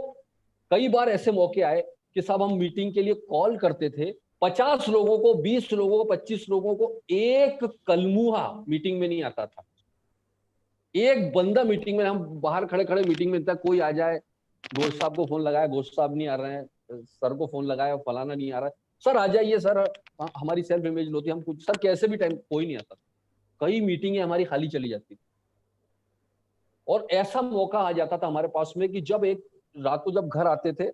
कई बार ऐसे मौके आए कि साहब हम मीटिंग के लिए कॉल करते थे, 50 लोगों को, 20 लोगों को, 25 लोगों को, एक कलमुहा मीटिंग में नहीं आता था। एक बंदा मीटिंग में, हम बाहर खड़े खड़े मीटिंग में, कोई आ जाए, घोष साहब को फोन लगाया, घोष साहब नहीं आ रहे हैं, सर को फोन लगाया, फलाना नहीं आ रहा है, सर आ जाइए सर, हमारी सेल्फ इमेज होती है, हम कुछ, सर कैसे भी टाइम, कोई नहीं आता। कई मीटिंगें हमारी खाली चली जाती थी। और ऐसा मौका आ जाता था हमारे पास में कि जब एक रात को जब घर आते थे,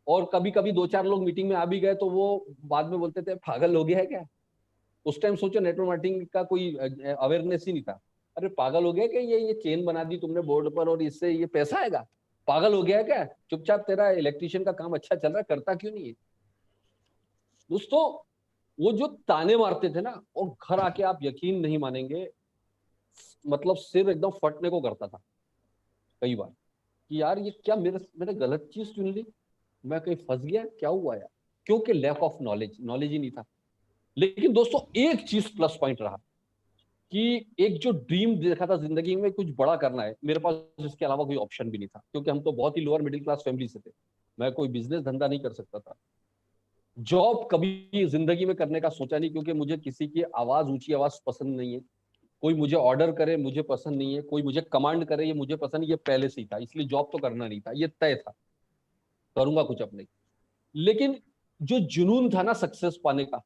और कभी कभी 2-4 लोग मीटिंग में आ भी गए, तो वो बाद में बोलते थे पागल हो गया है क्या। उस टाइम सोचो नेटवर्क मार्केटिंग का कोई अवेयरनेस ही नहीं था। अरे पागल हो गया क्या, ये चेन बना दी तुमने बोर्ड पर और इससे ये पैसा आएगा, पागल हो गया है क्या, चुपचाप तेरा इलेक्ट्रिशियन का काम अच्छा चल रहा है, करता क्यों नहीं है। दोस्तों वो जो ताने मारते थे ना, और घर आके आप यकीन नहीं मानेंगे, मतलब सिर एकदम फटने को करता था कई बार कि यार ये क्या, मैंने गलत चीज चुन ली, मैं कहीं फंस गया, क्या हुआ यार, क्योंकि लैक ऑफ नॉलेज ही नहीं था। लेकिन दोस्तों एक चीज प्लस पॉइंट रहा कि एक जो ड्रीम देखा था जिंदगी में कुछ बड़ा करना है, मेरे पास इसके अलावा कोई ऑप्शन भी नहीं था, क्योंकि हम तो बहुत ही लोअर मिडिल क्लास फैमिली से थे। मैं कोई बिजनेस धंधा नहीं कर सकता था, जॉब कभी जिंदगी में करने का सोचा नहीं, क्योंकि मुझे किसी की आवाज, ऊंची आवाज पसंद नहीं है, कोई मुझे ऑर्डर करे मुझे पसंद नहीं है, कोई मुझे कमांड करे ये मुझे पसंद नहीं, ये पहले से ही था, इसलिए जॉब तो करना नहीं था, ये तय था, करूंगा कुछ अपने। लेकिन जो जुनून था ना सक्सेस पाने का,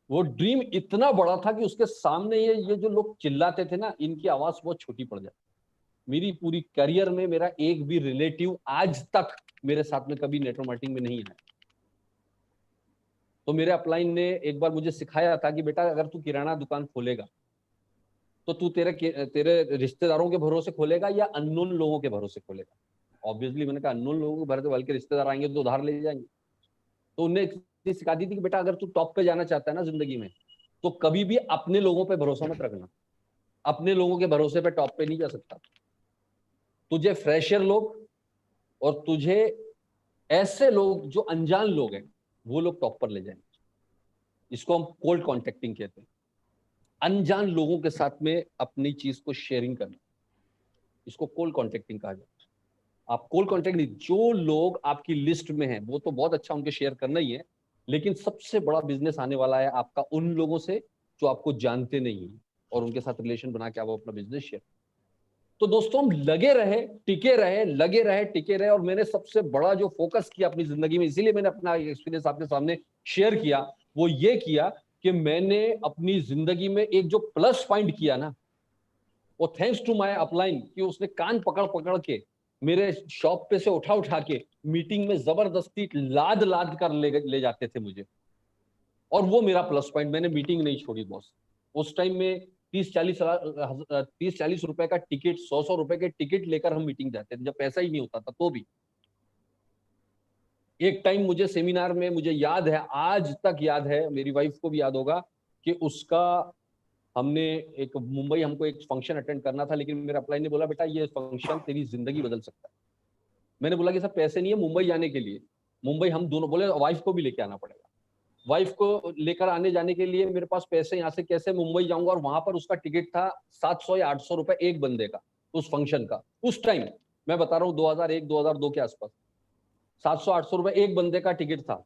वो ड्रीम इतना बड़ा था कि उसके सामने ये जो लोग चिल्लाते थे ना, इनकी आवाज बहुत छोटी पड़ जाती। मेरी पूरी करियर में मेरा एक भी रिलेटिव आज तक मेरे साथ में कभी नेटवर्क मार्केटिंग में नहीं आया। तो मेरे अपलाइन ने एक बार मुझे सिखाया था कि बेटा अगर तू किराना दुकान खोलेगा तो तू तेरे रिश्तेदारों के भरोसे खोलेगा या अननोन लोगों के भरोसे खोलेगा। ऑब्वियसली मैंने कहा अननोन लोगों के भरोसे, बल्कि रिश्तेदार आएंगे तो उधार ले जाएंगे। तो उन्हें सिखा दी थी कि बेटा अगर तू टॉप पे जाना चाहता है ना जिंदगी में, तो कभी भी अपने लोगों पे भरोसा मत रखना, अपने लोगों के भरोसे पे टॉप पे नहीं जा सकता। तुझे फ्रेशर लोग और तुझे ऐसे लोग जो अनजान लोग हैं, वो लोग टॉप पर ले जाएंगे। इसको हम कोल्ड कॉन्टेक्टिंग कहते हैं, अनजान लोगों के साथ में अपनी चीज को शेयरिंग करना, इसको कोल्ड कॉन्टेक्टिंग कहा जाता है। आप कोल्ड कॉन्टेक्ट नहीं, जो लोग आपकी लिस्ट में हैं वो तो बहुत अच्छा, उनके शेयर करना ही है, लेकिन सबसे बड़ा बिजनेस आने वाला है आपका उन लोगों से जो आपको जानते नहीं है, और उनके साथ रिलेशन बना के आप अपना बिजनेस शेयर। तो दोस्तों हम लगे रहे, टिके रहे, लगे रहे, टिके रहे, और मैंने सबसे बड़ा जो फोकस किया अपनी जिंदगी में, इसीलिए मैंने अपना एक्सपीरियंस आपके सामने शेयर किया, वो ये किया कि मैंने अपनी जिंदगी में एक जो प्लस पॉइंट किया ना, वो थैंक्स टू माय अपलाइन, कि उसने कान पकड़ पकड़ के मेरे शॉप पे से उठा के मीटिंग में जबरदस्ती लाद लाद कर ले जाते थे मुझे। और वो मेरा प्लस पॉइंट, मैंने मीटिंग नहीं छोड़ी बॉस। उस टाइम में 30-40 रुपए का टिकट, 100 रुपए के टिकट लेकर हम मीटिंग जाते थे, जब पैसा ही नहीं होता था। तो भी एक टाइम मुझे सेमिनार में, मुझे याद है, आज तक याद है, मेरी वाइफ को भी याद होगा, कि उसका हमने एक मुंबई, हमको एक फंक्शन अटेंड करना था, लेकिन मेरे अपलाइन ने बोला बेटा ये फंक्शन तेरी जिंदगी बदल सकता है। मैंने बोला कि सर पैसे नहीं है मुंबई जाने के लिए। मुंबई हम दोनों, बोले वाइफ को भी लेके आना पड़ेगा। वाइफ को लेकर आने जाने के लिए मेरे पास पैसे, यहाँ से कैसे मुंबई जाऊंगा, और वहां पर उसका टिकट था 700 या 800 रुपए एक बंदे का, उस फंक्शन का। उस टाइम मैं बता रहा हूँ 2001-2002 के आसपास 700-800 रुपए एक बंदे का टिकट था,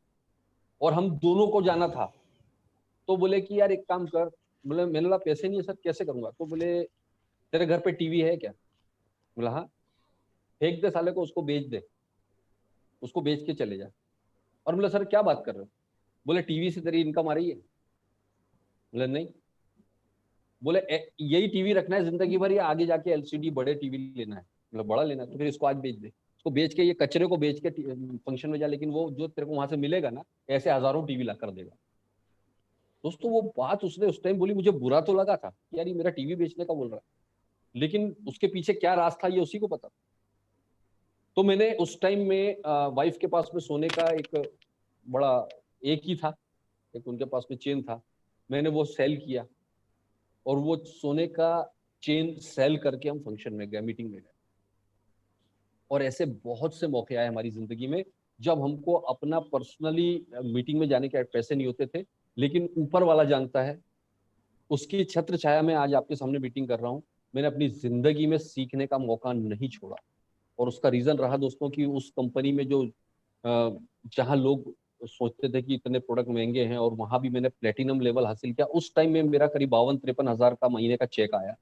और हम दोनों को जाना था। तो बोले कि यार एक काम कर, बोले मैंने बोला पैसे नहीं है सर, कैसे करूंगा। तो बोले तेरे घर पे टीवी है क्या। बोला हाँ। फेंक दे साले को, उसको बेच दे, उसको बेच के चले जा। और बोले सर क्या बात कर रहे हो। बोले टीवी से तेरी इनकम आ रही है। बोले नहीं। बोले यही टीवी रखना है जिंदगी भर या आगे जाके एलसीडी बड़े टीवी लेना है। मतलब बड़ा लेना है तो फिर इसको आज बेच दे, इसको बेच के, ये कचरे को बेच के फंक्शन में जा, लेकिन वो जो तेरे को वहां से मिलेगा ना, ऐसे हजारों टीवी ला कर देगा। दोस्तों वो बात उसने उस टाइम बोली, मुझे बुरा तो लगा था यार ये मेरा टीवी बेचने का बोल रहा है, लेकिन उसके पीछे क्या राज था ये उसी को पता। तो मैंने उस टाइम में वाइफ के पास में सोने का एक बड़ा एक ही था, एक उनके पास में चेन था, मैंने वो सेल किया और वो सोने का चेन सेल करके हम फंक्शन में गए, मीटिंग में गए। और ऐसे बहुत से मौके आए हमारी जिंदगी में जब हमको अपना पर्सनली मीटिंग में जाने के पैसे नहीं होते थे, लेकिन ऊपर वाला जानता है, उसकी छत्र छाया में आज आपके सामने मीटिंग कर रहा हूँ। मैंने अपनी जिंदगी में सीखने का मौका नहीं छोड़ा, और उसका रीजन रहा दोस्तों कि उस कंपनी में जो जहां लोग सोचते थे कि इतने प्रोडक्ट महंगे हैं, और वहां भी मैंने प्लेटिनम लेवल हासिल किया। उस टाइम में मेरा करीब 52-53 हजार का महीने का चेक आया,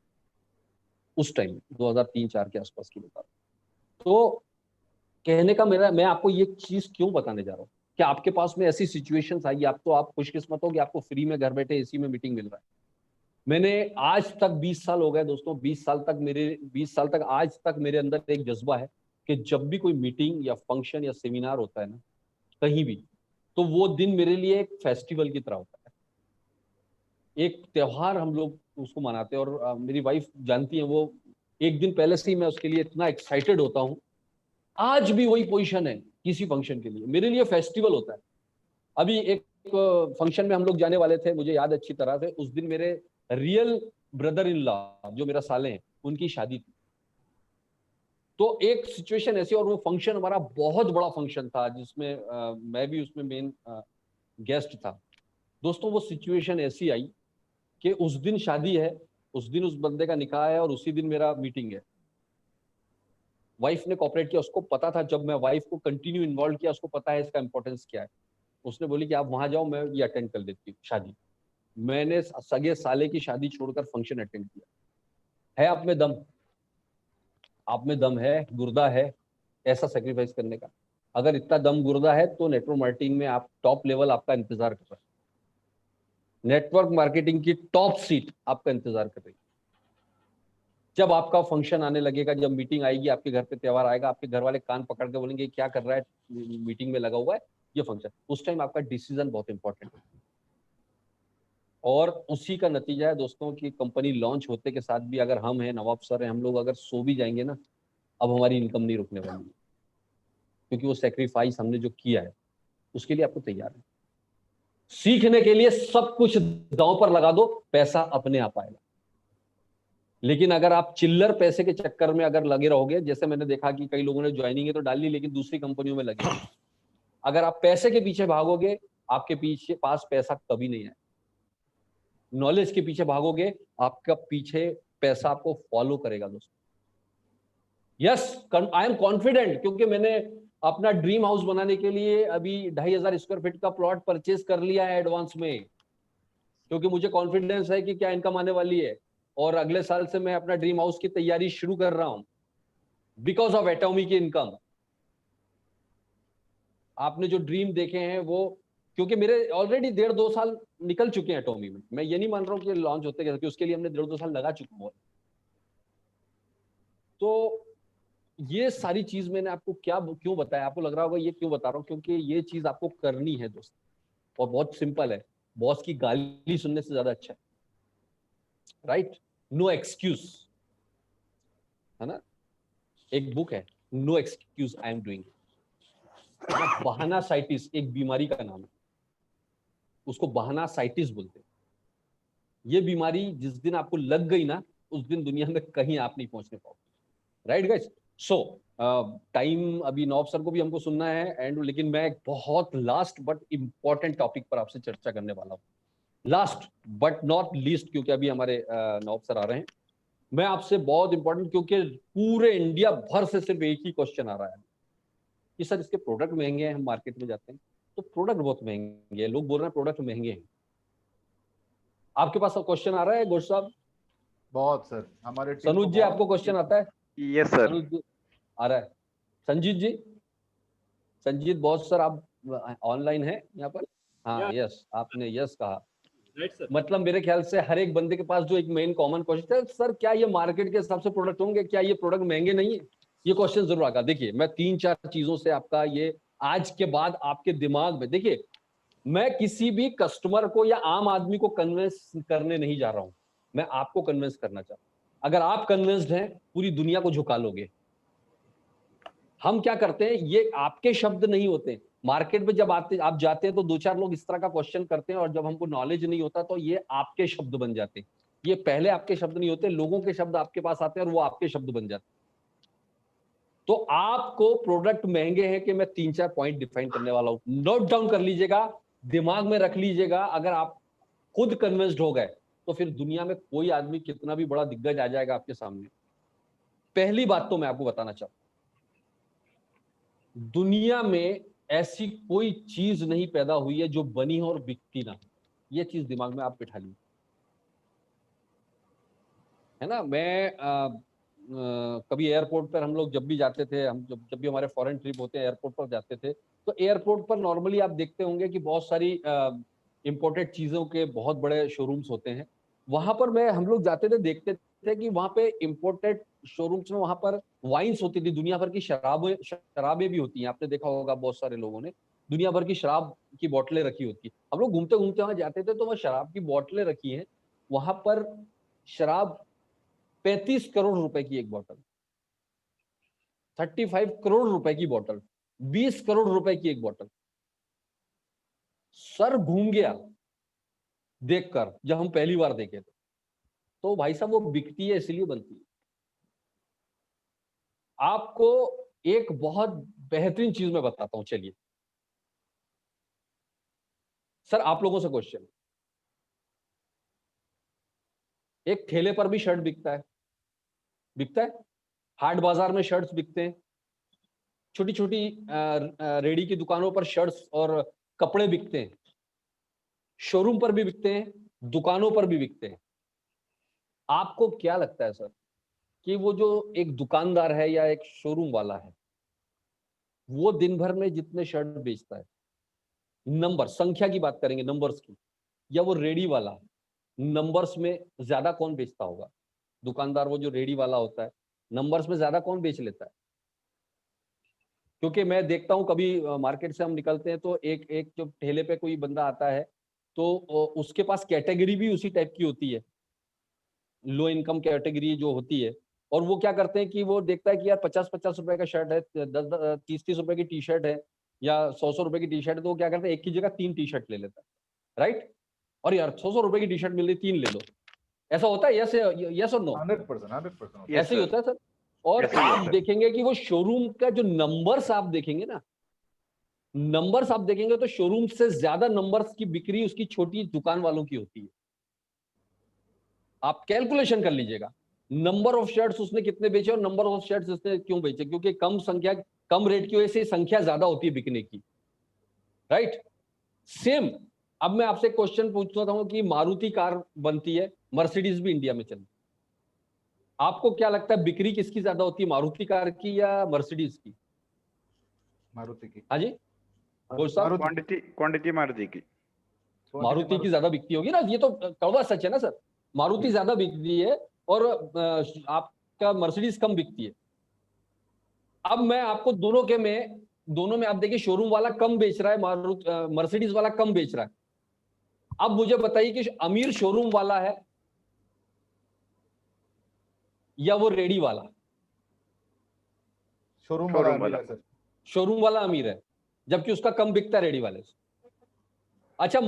उस टाइम 2003-4 के आसपास की बता। तो कहने का मेरा, मैं आपको ये चीज क्यों बताने जा रहा हूँ कि आपके पास में ऐसी सिचुएशंस आई, आप खुशकिस्मत हो कि आपको फ्री में घर बैठे एसी में मीटिंग मिल रहा है। मैंने आज तक 20 साल हो गए दोस्तों, 20 साल तक आज तक मेरे अंदर एक जज्बा है कि जब भी कोई मीटिंग या फंक्शन या सेमिनार होता है ना कहीं भी, तो वो दिन मेरे लिए एक फेस्टिवल की तरह होता है, एक त्योहार हम लोग उसको मनाते हैं। और मेरी वाइफ जानती है, वो एक दिन पहले से ही मैं उसके लिए इतना एक्साइटेड होता हूँ। आज भी वही पोजीशन है, किसी फंक्शन के लिए मेरे लिए फेस्टिवल होता है। अभी एक फंक्शन में हम लोग जाने वाले थे, मुझे याद अच्छी तरह से, उस दिन मेरे रियल ब्रदर इन लॉ जो मेरा साले हैं उनकी शादी थी। तो एक सिचुएशन ऐसी, और वो फंक्शन हमारा बहुत बड़ा फंक्शन था जिसमें मैं भी उसमें मेन गेस्ट था। दोस्तों वो सिचुएशन ऐसी आई कि उस दिन शादी है, उस दिन उस बंदे का निकाह है, और उसी दिन मेरा मीटिंग है। वाइफ ने कॉपरेट किया, उसको पता था, जब मैं वाइफ को कंटिन्यू इन्वॉल्व किया, उसको पता है इसका इंपॉर्टेंस क्या है। उसने बोली कि आप वहां जाओ, मैं ये अटेंड कर लेती हूँ शादी। मैंने सगे साले की शादी छोड़कर फंक्शन अटेंड किया। है आप में दम है, गुर्दा है ऐसा सेक्रीफाइस करने का? अगर इतना दम गुर्दा है तो नेटवर्क मार्केटिंग में आप टॉप लेवल आपका इंतजार कर रहा है, नेटवर्क मार्केटिंग की टॉप सीट आपका इंतजार कर रही है। जब आपका फंक्शन आने लगेगा, जब मीटिंग आएगी, आपके घर पे त्योहार आएगा, आपके घर वाले कान पकड़ के बोलेंगे क्या कर रहा है, मीटिंग में लगा हुआ है ये फंक्शन, उस टाइम आपका डिसीजन बहुत इंपॉर्टेंट है। और उसी का नतीजा है दोस्तों कि कंपनी लॉन्च होते के साथ भी अगर हम हैं, नवाब सर हैं, हम लोग अगर सो भी जाएंगे ना, अब हमारी इनकम नहीं रुकने वाली है, क्योंकि वो सेक्रीफाइस हमने जो किया है उसके लिए आपको तैयार है। सीखने के लिए सब कुछ दांव पर लगा दो, पैसा अपने आप आएगा। लेकिन अगर आप चिल्लर पैसे के चक्कर में अगर लगे रहोगे, जैसे मैंने देखा कि कई लोगों ने ज्वाइनिंग है तो डाल ली लेकिन दूसरी कंपनियों में लगे, अगर आप पैसे के पीछे भागोगे, आपके पीछे पास पैसा कभी नहीं है। नॉलेज के पीछे भागोगे, आपका पीछे पैसा आपको फॉलो करेगा दोस्तों। यस, आई एम कॉन्फिडेंट, क्योंकि मैंने अपना ड्रीम हाउस बनाने के लिए अभी 2500 स्क्वायर फीट का प्लॉट परचेज कर लिया है एडवांस में, क्योंकि मुझे कॉन्फिडेंस है कि क्या इनकम आने वाली है। और अगले साल से मैं अपना ड्रीम हाउस की तैयारी शुरू कर रहा हूं बिकॉज ऑफ एटॉमी की इनकम। आपने जो ड्रीम देखे हैं वो, क्योंकि मेरे ऑलरेडी 1.5-2 साल निकल चुके हैं एटॉमी में। मैं ये नहीं मान रहा हूं कि लॉन्च होते कैसे, उसके लिए हमने 1.5-2 साल लगा चुका हूं। तो ये सारी चीज मैंने आपको क्यों बताया, आपको लग रहा होगा ये क्यों बता रहा हूं, क्योंकि ये चीज आपको करनी है दोस्त, और बहुत सिंपल है। बॉस की गाली सुनने से ज्यादा अच्छा है, राइट? नो एक्सक्यूज, है ना? एक बुक है, no excuse I am doing. बहाना साइटिस एक बीमारी का नाम है, उसको बहाना साइटिस बोलते हैं। ये बीमारी जिस दिन आपको लग गई ना, उस दिन दुनिया में कहीं आप नहीं पहुंचने पाओगे, राइट गाइस? सो टाइम अभी नवाब सर को भी हमको सुनना है एंड, लेकिन मैं एक बहुत लास्ट बट इंपॉर्टेंट टॉपिक पर आपसे चर्चा करने वाला हूँ, लास्ट बट नॉट लीस्ट, क्योंकि अभी हमारे नवाब सर आ रहे हैं। मैं आपसे बहुत इंपॉर्टेंट, क्योंकि पूरे इंडिया भर से सिर्फ एक ही क्वेश्चन आ रहा है कि सर इसके प्रोडक्ट महंगे हैं, हम मार्केट में जाते हैं तो प्रोडक्ट बहुत महंगे हैं, लोग बोल रहे हैं प्रोडक्ट महंगे हैं। आपके पास क्वेश्चन आ रहा है घोष साहब? बहुत सर, हमारे सनूज जी आपको क्वेश्चन आता है? Yes sir. सनूज जी आ रहा है। संजीत जी, संजीत बहुत सर आप ऑनलाइन है यहाँ पर? हाँ यस, आपने यस कहा, राइट सर। मतलब मेरे ख्याल से हर एक बंदे के पास जो एक मेन कॉमन क्वेश्चन है, सर क्या ये मार्केट के हिसाब से प्रोडक्ट होंगे, क्या ये प्रोडक्ट महंगे नहीं है? ये क्वेश्चन जरूर आएगा। देखिए मैं 3-4 चीजों से आपका ये आज के बाद आपके दिमाग में, देखिए मैं किसी भी कस्टमर को या आम आदमी को कन्विंस करने नहीं जा रहा हूं, मैं आपको कन्विंस करना चाहता हूं। अगर आप कन्विंस्ड हैं, पूरी दुनिया को झुका लोगे। हम क्या करते हैं, ये आपके शब्द नहीं होते, मार्केट में जब आप जाते हैं तो 2-4 लोग इस तरह का क्वेश्चन करते हैं, और जब हमको नॉलेज नहीं होता तो ये आपके शब्द बन जाते हैं। ये पहले आपके शब्द नहीं होते, लोगों के शब्द आपके पास आते हैं और वो आपके शब्द बन जाते हैं। तो आपको प्रोडक्ट महंगे हैं कि मैं 3-4 पॉइंट डिफाइन करने वाला हूं, नोट डाउन कर लीजिएगा, दिमाग में रख लीजिएगा। अगर आप खुद कन्विंस्ड हो गए तो फिर दुनिया में कोई आदमी कितना भी बड़ा दिग्गज आ जाएगा आपके सामने। पहली बात तो मैं आपको बताना चाहता हूं, दुनिया में ऐसी कोई चीज नहीं पैदा हुई है जो बनी हो और बिकती ना। ये चीज दिमाग में आप बिठा लीजिए, है ना। मैं कभी एयरपोर्ट पर हम लोग जब भी जाते थे, हम जब भी हमारे फॉरेन ट्रिप होते हैं एयरपोर्ट पर जाते थे, तो एयरपोर्ट पर नॉर्मली आप देखते होंगे कि बहुत सारी इंपोर्टेड चीजों के बहुत बड़े शोरूम्स होते हैं। वहां पर हम लोग जाते थे, देखते थे कि वहां पे इंपोर्टेड शोरूम्स में वहां पर वाइन्स होती थी, दुनिया भर की शराबें भी होती हैं। आपने देखा होगा बहुत सारे लोगों ने दुनिया भर की शराब की बोतलें रखी होती है। हम लोग घूमते घूमते वहां जाते थे तो वहां शराब की बोतलें रखी हैं। वहां पर शराब 35 करोड़ रुपए की एक बोतल, 35 करोड़ रुपए की बोतल, 20 करोड़ रुपए की एक बोतल। सर घूम गया देखकर, जब हम पहली बार देखे थे। तो भाई साहब वो बिकती है इसलिए बनती है। आपको एक बहुत बेहतरीन चीज मैं बताता हूं, चलिए। सर आप लोगों से क्वेश्चन, एक ठेले पर भी शर्ट बिकता है, बिकता है। हाट बाजार में शर्ट्स बिकते हैं, छोटी छोटी रेडी की दुकानों पर शर्ट्स और कपड़े बिकते हैं, शोरूम पर भी बिकते हैं, दुकानों पर भी बिकते हैं। आपको क्या लगता है सर कि वो जो एक दुकानदार है या एक शोरूम वाला है, वो दिन भर में जितने शर्ट बेचता है, नंबर संख्या की बात करेंगे, नंबर्स की, या वो रेडी वाला नंबर्स में ज्यादा कौन बेचता होगा? दुकानदार, वो जो रेडी वाला होता है, नंबर्स में ज्यादा कौन बेच लेता है? क्योंकि मैं देखता हूं कभी मार्केट से हम निकलते हैं तो एक एक जो ठेले पे कोई बंदा आता है तो उसके पास कैटेगरी भी उसी टाइप की होती है, लो इनकम कैटेगरी जो होती है। और वो क्या करते हैं कि वो देखता है कि यार 50-50 रुपए का शर्ट है, 30-30 रुपए की टी शर्ट है, या 100 रुपए की टी शर्ट है, तो वो क्या करते हैं एक की जगह 3 टी शर्ट ले लेता है, राइट। और यार 100 रुपए की टी शर्ट मिल रही, 3 ले लो। ऐसा होता है? यस और नो? 100%। Yes, ऐसे ही sir. होता है सर। और ऐसे ही आप होता है। देखेंगे कि वो शोरूम का जो नंबर्स आप देखेंगे ना, नंबर्स आप देखेंगे तो शोरूम से ज्यादा नंबर्स की बिक्री उसकी छोटी दुकान वालों की होती है। आप कैलकुलेशन कर लीजिएगा, नंबर ऑफ शर्ट्स उसने कितने बेचे और नंबर ऑफ शर्ट्स उसने क्यों बेचे, क्योंकि कम रेट की वजह से संख्या ज्यादा होती है बिकने की, राइट। सेम, अब मैं आपसे क्वेश्चन पूछता हूं कि मारुति कार बनती है, मर्सिडीज भी इंडिया में चलती है, आपको क्या लगता है बिक्री किसकी ज्यादा होती है, मारुति कार की या मर्सिडीज की? मारुति की। हाँ जी घोष साहब, क्वांटिटी मारुति की। मारुति की ज्यादा बिकती होगी ना, ये तो कड़वा सच है ना सर। मारुति ज्यादा बिकती है और आपका मर्सिडीज कम बिकती है। अब मैं आपको दोनों में आप देखिए, शोरूम वाला कम बेच रहा है, मर्सिडीज वाला कम बेच रहा है। अब मुझे बताइए कि अमीर शोरूम वाला है या वो रेडी वाला? शोरूम वाला वाला है सर। शोरूम वाला अमीर है, जबकि उसका कम बिकता है रेडी वाले से। अच्छा,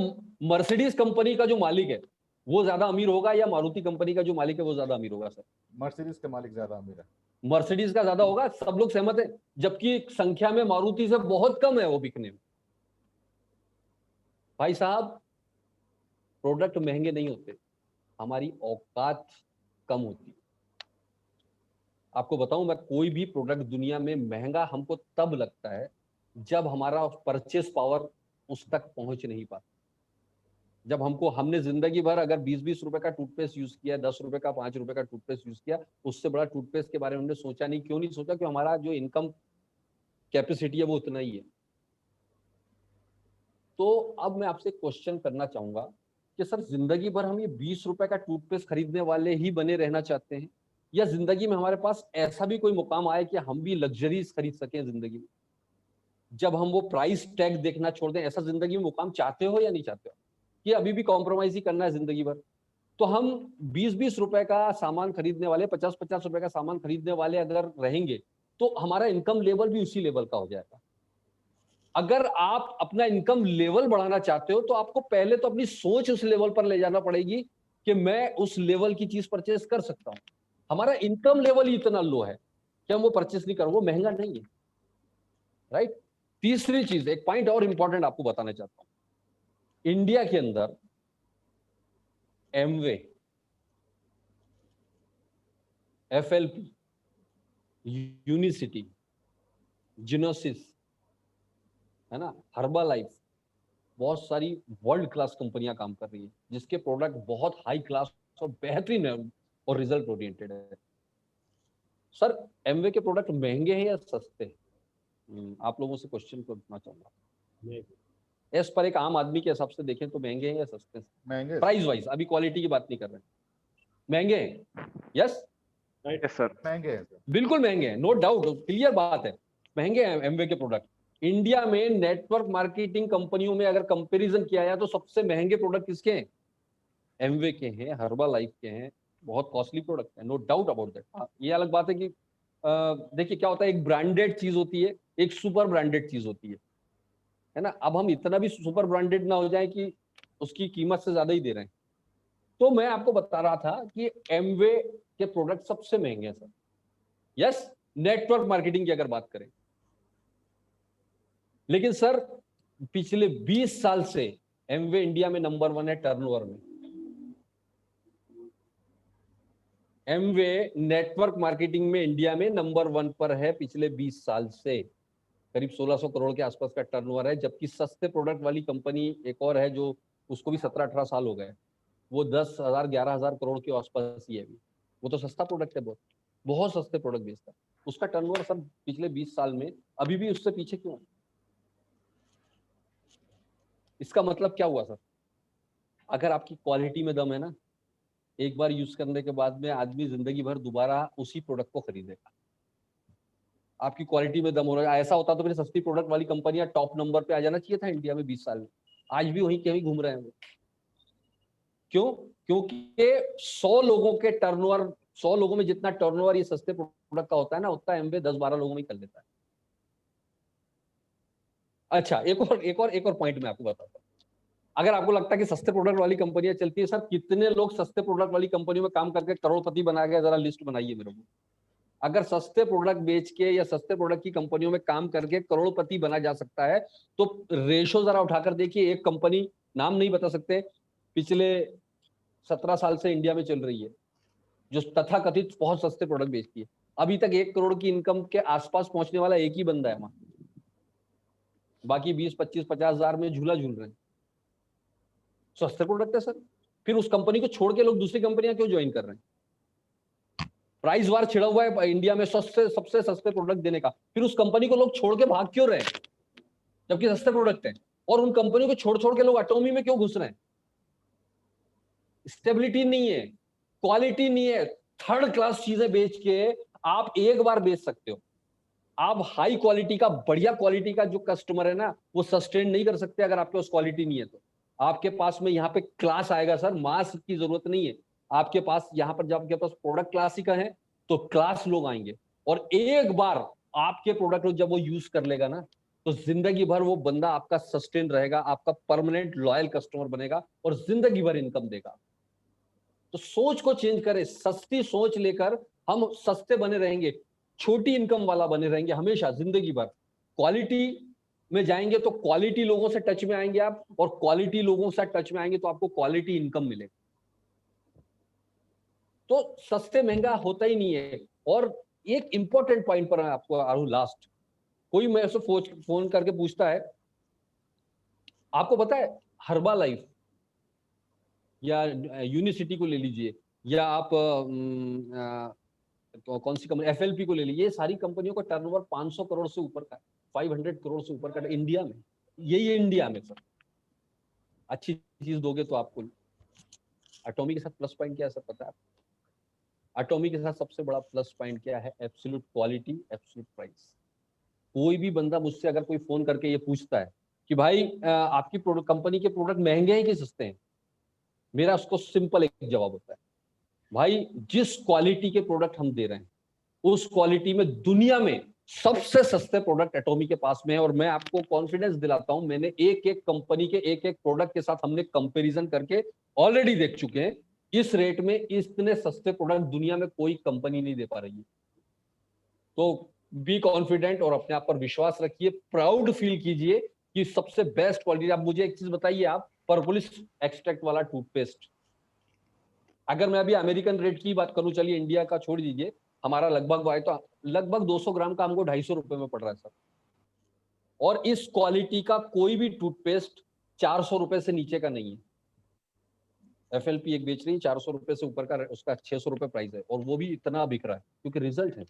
मर्सिडीज कंपनी का जो मालिक है वो ज्यादा अमीर होगा या मारुति कंपनी का जो मालिक है वो ज्यादा अमीर होगा सर? मर्सिडीज के मालिक ज्यादा अमीर है। मर्सिडीज का ज्यादा होगा, सब लोग सहमत है, जबकि संख्या में मारुति से बहुत कम है वो बिकने में। भाई साहब, प्रोडक्ट महंगे नहीं होते, हमारी औकात कम होती है। आपको बताऊं, मैं कोई भी प्रोडक्ट दुनिया में महंगा हमको तब लगता है जब हमारा परचेस पावर उस तक पहुंच नहीं पाता। जब हमने जिंदगी भर अगर 20-20 रुपए का टूथपेस्ट यूज किया, 10 रुपए का, 5 रुपए का टूथपेस्ट यूज किया, उससे बड़ा टूथपेस्ट के बारे में हमने सोचा नहीं। क्यों नहीं सोचा? कि हमारा जो इनकम कैपेसिटी है वो उतना ही है। तो अब मैं आपसे क्वेश्चन करना चाहूंगा कि सर, जिंदगी भर हम ये 20 रुपए का टूथपेस्ट खरीदने वाले ही बने रहना चाहते हैं, या जिंदगी में हमारे पास ऐसा भी कोई मुकाम आए कि हम भी लग्जरीज खरीद सकें जिंदगी में? जब हम वो प्राइस टैग देखना छोड़ दें, ऐसा जिंदगी में मुकाम चाहते हो या नहीं चाहते हो कि अभी भी कॉम्प्रोमाइज ही करना है जिंदगी भर? तो हम 20-20 रुपए का सामान खरीदने वाले, 50-50 रुपए का सामान खरीदने वाले अगर रहेंगे तो हमारा इनकम लेवल भी उसी लेवल का हो जाएगा। अगर आप अपना इनकम लेवल बढ़ाना चाहते हो तो आपको पहले तो अपनी सोच उस लेवल पर ले जाना पड़ेगी कि मैं उस लेवल की चीज परचेज कर सकता हूं। हमारा इनकम लेवल ही इतना लो है कि हम वो परचेज नहीं करें, वो महंगा नहीं है, राइट। तीसरी चीज, एक पॉइंट और इंपॉर्टेंट आपको बताना चाहता हूं। इंडिया के अंदर एमवे, एफएलपी, यूनिसिटी, जिनोसिस, है ना, हर्बालाइफ, बहुत सारी वर्ल्ड क्लास कंपनियां काम कर रही है जिसके प्रोडक्ट बहुत हाई क्लास और बेहतरीन है और रिजल्ट ओरिएंटेड है। सर एमवे के प्रोडक्ट महंगे हैं या सस्ते हैं? आप लोगों से क्वेश्चन को पूछना चाहूंगा। एस पर एक आम आदमी के हिसाब से देखें तो महंगे हैं या सस्ते हैं? महंगे प्राइस वाइज, अभी क्वालिटी की बात नहीं कर रहे हैं। महंगे हैं, यस यस सर। महंगे हैं सर। बिल्कुल महंगे हैं, नो डाउट, क्लियर बात है, महंगे हैं एमवे के प्रोडक्ट। इंडिया में नेटवर्क मार्केटिंग कंपनियों में अगर कंपैरिजन किया जाए तो सबसे महंगे प्रोडक्ट किसके हैं? एमवे के हैं, हर्बालाइफ के हैं, बहुत कॉस्टली प्रोडक्ट है, नो डाउट अबाउट दैट। ये अलग बात है कि देखिए क्या होता है, एक ब्रांडेड चीज होती है, एक सुपर ब्रांडेड चीज होती है ना। अब हम इतना भी सुपर ब्रांडेड ना हो जाए कि उसकी कीमत से ज्यादा ही दे रहे हैं। तो मैं आपको बता रहा था कि एमवे के प्रोडक्ट सबसे महंगे हैं सर, यस, नेटवर्क मार्केटिंग की अगर बात करें। लेकिन सर पिछले 20 साल से एमवे इंडिया में नंबर 1 है टर्नओवर में। एमवे नेटवर्क मार्केटिंग में इंडिया में नंबर 1 पर है पिछले 20 साल से। करीब 1600 करोड़ के आसपास का टर्नओवर है, जबकि सस्ते प्रोडक्ट वाली कंपनी एक और है जो उसको भी 17-18 साल हो गए, वो 10,000 11,000 करोड़ के आसपास ही है अभी। वो तो सस्ता प्रोडक्ट है, बहुत बहुत सस्ते प्रोडक्ट बेचता है। उसका टर्नओवर सर पिछले 20 साल में अभी भी उससे पीछे क्यों है? इसका मतलब क्या हुआ सर? अगर आपकी क्वालिटी में दम है ना, एक बार यूज करने के बाद में आदमी जिंदगी भर दोबारा उसी प्रोडक्ट को खरीदेगा। आपकी क्वालिटी में दम हो रहा है, ऐसा होता तो फिर सस्ती प्रोडक्ट वाली कंपनियां टॉप नंबर पे आ जाना चाहिए था इंडिया में 20 साल में। आज भी वहीं कहीं घूम रहे हैं वो। क्यों? क्योंकि 100 लोगों के टर्नओवर, 100 लोगों में जितना टर्नओवर ये सस्ते प्रोडक्ट का होता है ना, उतना एमवे 10-12 लोगों में कर लेता है। अच्छा, एक और पॉइंट मैं आपको बताता हूँ। अगर आपको लगता है कि सस्ते प्रोडक्ट वाली कंपनियां चलती है, सर कितने लोग सस्ते प्रोडक्ट वाली कंपनियों में काम करके करोड़पति बना गए, जरा लिस्ट बनाइए मेरे को। अगर सस्ते प्रोडक्ट बेच के या सस्ते प्रोडक्ट की कंपनियों में काम करके करोड़पति बना जा सकता है, तो रेशो जरा उठाकर देखिए। एक कंपनी, नाम नहीं बता सकते, पिछले 17 साल से इंडिया में चल रही है, जो तथाकथित बहुत सस्ते प्रोडक्ट बेचती है। अभी तक 1 करोड़ की इनकम के आसपास पहुंचने वाला एक ही बंदा है वहां, बाकी 20, 25, 50 हजार में झूला झूल रहे हैं। सस्ते प्रोडक्ट है सर, फिर उस कंपनी को छोड़ के लोग दूसरी कंपनियां क्यों ज्वाइन कर रहे हैं? प्राइस वार छिड़ा हुआ है इंडिया में सबसे सस्ते प्रोडक्ट देने का, फिर उस कंपनी को लोग छोड़ के भाग क्यों रहे हैं जबकि सस्ते प्रोडक्ट है? और उन कंपनियों को छोड़ के लोग एटॉमी में क्यों घुस रहे हैं? स्टेबिलिटी नहीं है, क्वालिटी नहीं है, थर्ड क्लास चीजें बेच के आप एक बार बेच सकते हो। आप हाई क्वालिटी का, बढ़िया क्वालिटी का जो कस्टमर है ना, वो सस्टेन नहीं कर सकते अगर आपके पास क्वालिटी नहीं है। तो आपके पास में यहाँ पे क्लास आएगा सर, मास की जरूरत नहीं है आपके पास। यहाँ पर जब आपके पास प्रोडक्ट क्लास ही का है तो क्लास लोग आएंगे, और एक बार आपके प्रोडक्ट को जब वो यूज कर लेगा ना, तो जिंदगी भर वो बंदा आपका सस्टेन रहेगा, आपका परमानेंट लॉयल कस्टमर बनेगा और जिंदगी भर इनकम देगा। तो सोच को चेंज करें, सस्ती सोच लेकर हम सस्ते बने रहेंगे, छोटी इनकम वाला बने रहेंगे हमेशा जिंदगी भर। क्वालिटी में जाएंगे तो क्वालिटी लोगों से टच में आएंगे आप, और क्वालिटी लोगों से टच में आएंगे तो आपको क्वालिटी इनकम मिलेगी। तो सस्ते महंगा होता ही नहीं है। और एक इंपॉर्टेंट पॉइंट पर मैं आपको आ रहा हूं लास्ट। कोई मेरे से फोन करके पूछता है, आपको पता है हर्बा लाइफ या यूनिसिटी को ले लीजिए, या आप तो कौन सी कंपनी, एफएलपी को ले लीजिए, ये सारी कंपनियों का टर्नओवर 500 करोड़ से ऊपर का, 500 करोड़ से ऊपर का इंडिया में। यही है इंडिया में सर। अच्छी चीज दोगे तो आपको। एटॉमी के साथ प्लस पॉइंट क्या है सर पता है? एटॉमी के साथ सबसे बड़ा प्लस पॉइंट क्या है? Absolute quality, absolute price. कोई भी बंदा मुझसे अगर कोई फोन करके ये पूछता है कि भाई आपकी प्रोडक्ट, कंपनी के प्रोडक्ट महंगे हैं कि सस्ते हैं, मेरा उसको सिंपल एक जवाब होता है, भाई जिस क्वालिटी के प्रोडक्ट हम दे रहे हैं उस क्वालिटी में दुनिया में सबसे सस्ते प्रोडक्ट एटॉमी के पास में है। और मैं आपको कॉन्फिडेंस दिलाता हूं, मैंने एक एक कंपनी के एक एक प्रोडक्ट के साथ हमने कंपैरिजन करके ऑलरेडी देख चुके हैं, इस रेट में इतने सस्ते प्रोडक्ट दुनिया में कोई कंपनी नहीं दे पा रही है। तो बी कॉन्फिडेंट और अपने आप पर विश्वास रखिए, प्राउड फील कीजिए कि सबसे बेस्ट क्वालिटी। आप मुझे एक चीज बताइए, आप परपुलिस एक्सट्रैक्ट वाला टूथपेस्ट, अगर मैं अभी अमेरिकन रेट की बात करूं, चलिए इंडिया का छोड़ दीजिए, हमारा लगभग आए तो लगभग 200 ग्राम का हमको 250 रुपए में पड़ रहा है सर। और इस क्वालिटी का कोई भी टूथपेस्ट 400 रुपए से नीचे का नहीं है। एफएलपी एक बेच रही है 400 रुपए से ऊपर का, उसका 600 रुपए प्राइस है, और वो भी इतना बिक रहा है क्योंकि रिजल्ट है,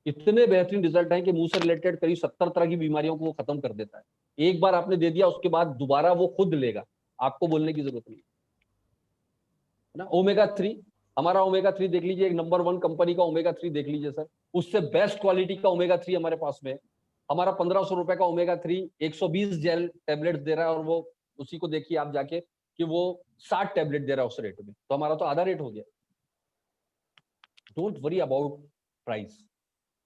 इतने बेहतरीन रिजल्ट है कि मुंह से रिलेटेड करीब 70 तरह की बीमारियों को वो खत्म कर देता है। एक बार आपने दे दिया, उसके बाद दोबारा वो खुद लेगा, आपको बोलने की जरूरत नहीं है ना। ओमेगा 3, हमारा ओमेगा 3 देख लीजिए, एक नंबर 1 कंपनी का ओमेगा 3 देख लीजिए सर, उससे बेस्ट क्वालिटी का ओमेगा 3 हमारे पास में है। हमारा 1500 रुपए का ओमेगा 3 120 जेल टैबलेट दे रहा है, और वो उसी को देखिए आप जाके कि वो 60 टैबलेट दे रहा है उस रेट में, तो हमारा तो आधा रेट हो गया। डोंट वरी अबाउट प्राइस,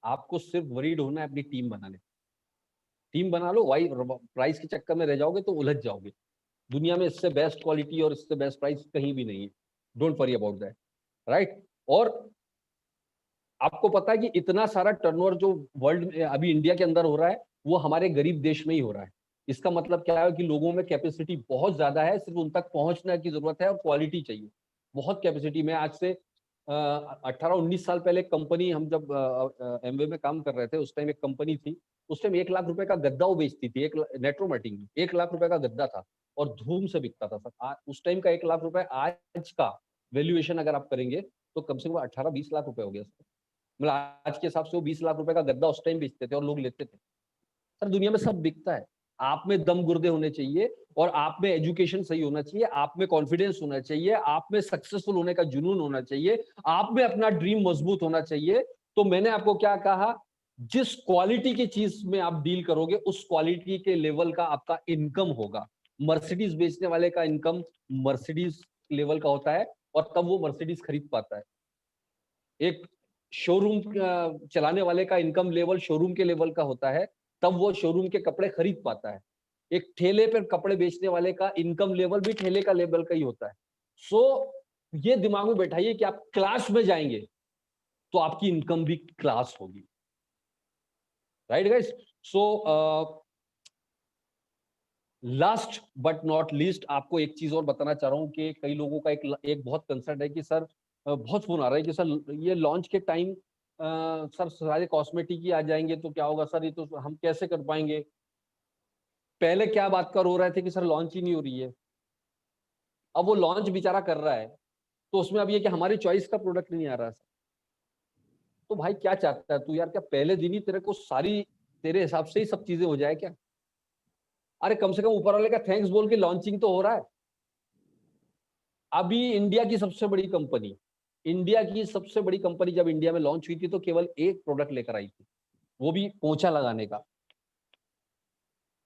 आपको सिर्फ वरीड होना है अपनी टीम बनाने। टीम बना लो, वाई प्राइस के चक्कर में रह जाओगे तो उलझ जाओगे। दुनिया में इससे बेस्ट क्वालिटी और इससे बेस्ट प्राइस कहीं भी नहीं है। Don't worry about that, right. और आपको पता है कि इतना सारा टर्नओवर जो वर्ल्ड में अभी इंडिया के अंदर हो रहा है, वो हमारे गरीब देश में ही हो रहा है। इसका मतलब क्या है कि लोगों में कैपेसिटी बहुत ज्यादा है, सिर्फ उन तक पहुंचने की जरूरत है और क्वालिटी चाहिए। बहुत कैपेसिटी में, आज से 18-19 साल पहले कंपनी, हम जब एमवे में काम कर रहे थे, उस टाइम एक कंपनी थी, उस टाइम 1 लाख रुपए का गद्दा वो बेचती थी, एक नेट्रोमैटिक में 1 लाख रुपए का गद्दा था और धूम से बिकता था सर। उस टाइम का 1 लाख रुपए आज का वैल्यूएशन अगर आप करेंगे तो कम से कम 18-20 लाख रुपए हो गया सर। मतलब आज के हिसाब से वो 20 लाख रुपए का गद्दा उस टाइम बेचते थे और लोग लेते थे। सर दुनिया में सब बिकता है, आप में दम गुर्दे होने चाहिए, और आप में एजुकेशन सही होना चाहिए, आप में कॉन्फिडेंस होना चाहिए, आप में सक्सेसफुल होने का जुनून होना चाहिए, आप में अपना ड्रीम मजबूत होना चाहिए। तो मैंने आपको क्या कहा, जिस क्वालिटी की चीज में आप डील करोगे उस क्वालिटी के लेवल का आपका इनकम होगा। मर्सिडीज बेचने वाले का इनकम मर्सिडीज लेवल का होता है, और तब वो मर्सिडीज खरीद पाता है। एक शोरूम चलाने वाले का इनकम लेवल शोरूम के लेवल का होता है, तब वो शोरूम के कपड़े खरीद पाता है। एक ठेले पर कपड़े बेचने वाले का इनकम लेवल भी ठेले का लेवल का ही होता है। सो ये दिमाग में बैठाइए कि आप क्लास में जाएंगे तो आपकी इनकम भी क्लास होगी, right guys. So last but not least, आपको एक चीज और बताना चाह रहा हूं कि कई लोगों का एक बहुत कंसर्न है कि सर, बहुत फोन आ रहा है कि सर ये लॉन्च के टाइम सर सारे कॉस्मेटिक ही आ जाएंगे तो क्या होगा सर, ये तो हम कैसे कर पाएंगे। पहले क्या बात कर हो रहे थे कि सर लॉन्च ही नहीं हो रही है, अब वो लॉन्च बेचारा कर रहा है, तो उसमें अब ये कि हमारी चॉइस का प्रोडक्ट नहीं आ रहा है। तो भाई क्या चाहता है तू यार, क्या पहले दिन ही तेरे को सारी तेरे हिसाब से ही सब चीजें हो जाए क्या? अरे कम से कम ऊपर वाले का थैंक्स बोल के लॉन्चिंग तो हो रहा है। अभी इंडिया की सबसे बड़ी कंपनी जब इंडिया में लॉन्च हुई थी तो केवल एक प्रोडक्ट लेकर आई थी, वो भी पोछा लगाने का,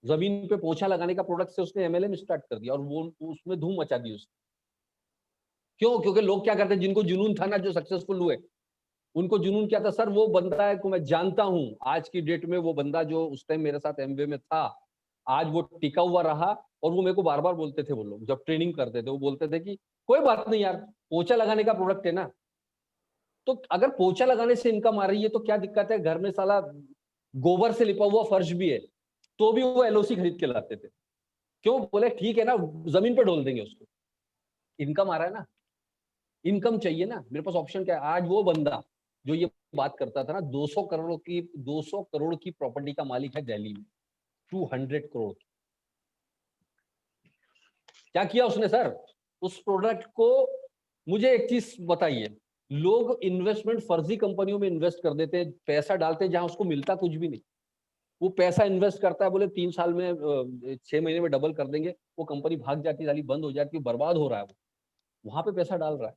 जमीन पे पोछा लगाने का प्रोडक्ट से उसने एमएलएम स्टार्ट कर दिया और वो उसमें धूम मचा दी उसने। क्यों? क्योंकि लोग क्या करते हैं, जिनको जुनून था ना, जो सक्सेसफुल हुए, उनको जुनून क्या था, सर वो बंदा है को मैं जानता हूं, आज की डेट में वो बंदा जो उस टाइम मेरे साथ एमवे में था, आज वो टिका हुआ रहा। और वो मेरे को बार बार बोलते थे, वो लोग जब ट्रेनिंग करते थे वो बोलते थे कि कोई बात नहीं यार, पोछा लगाने का प्रोडक्ट है ना, तो अगर पोछा लगाने से इनकम आ रही है तो क्या दिक्कत है, घर में साला गोबर से लिपा हुआ फर्श भी है तो भी वो एलओसी खरीद के लाते थे। क्यों? बोले ठीक है ना, जमीन पे डोल देंगे उसको, इनकम आ रहा है ना, इनकम चाहिए ना, मेरे पास ऑप्शन क्या है। आज वो बंदा जो ये बात करता था ना, 200 करोड़ की प्रॉपर्टी का मालिक है दिल्ली में, 200 करोड़ की। क्या किया उसने सर उस प्रोडक्ट को? मुझे एक चीज बताइए, लोग इन्वेस्टमेंट फर्जी कंपनियों में इन्वेस्ट कर देते हैं, पैसा डालते हैं जहां उसको मिलता कुछ भी नहीं। वो पैसा इन्वेस्ट करता है, बोले 3 साल में 6 महीने में डबल कर देंगे, वो कंपनी भाग जाती है, बंद हो जाती है, बर्बाद हो रहा है वो, वहां पे पैसा डाल रहा है।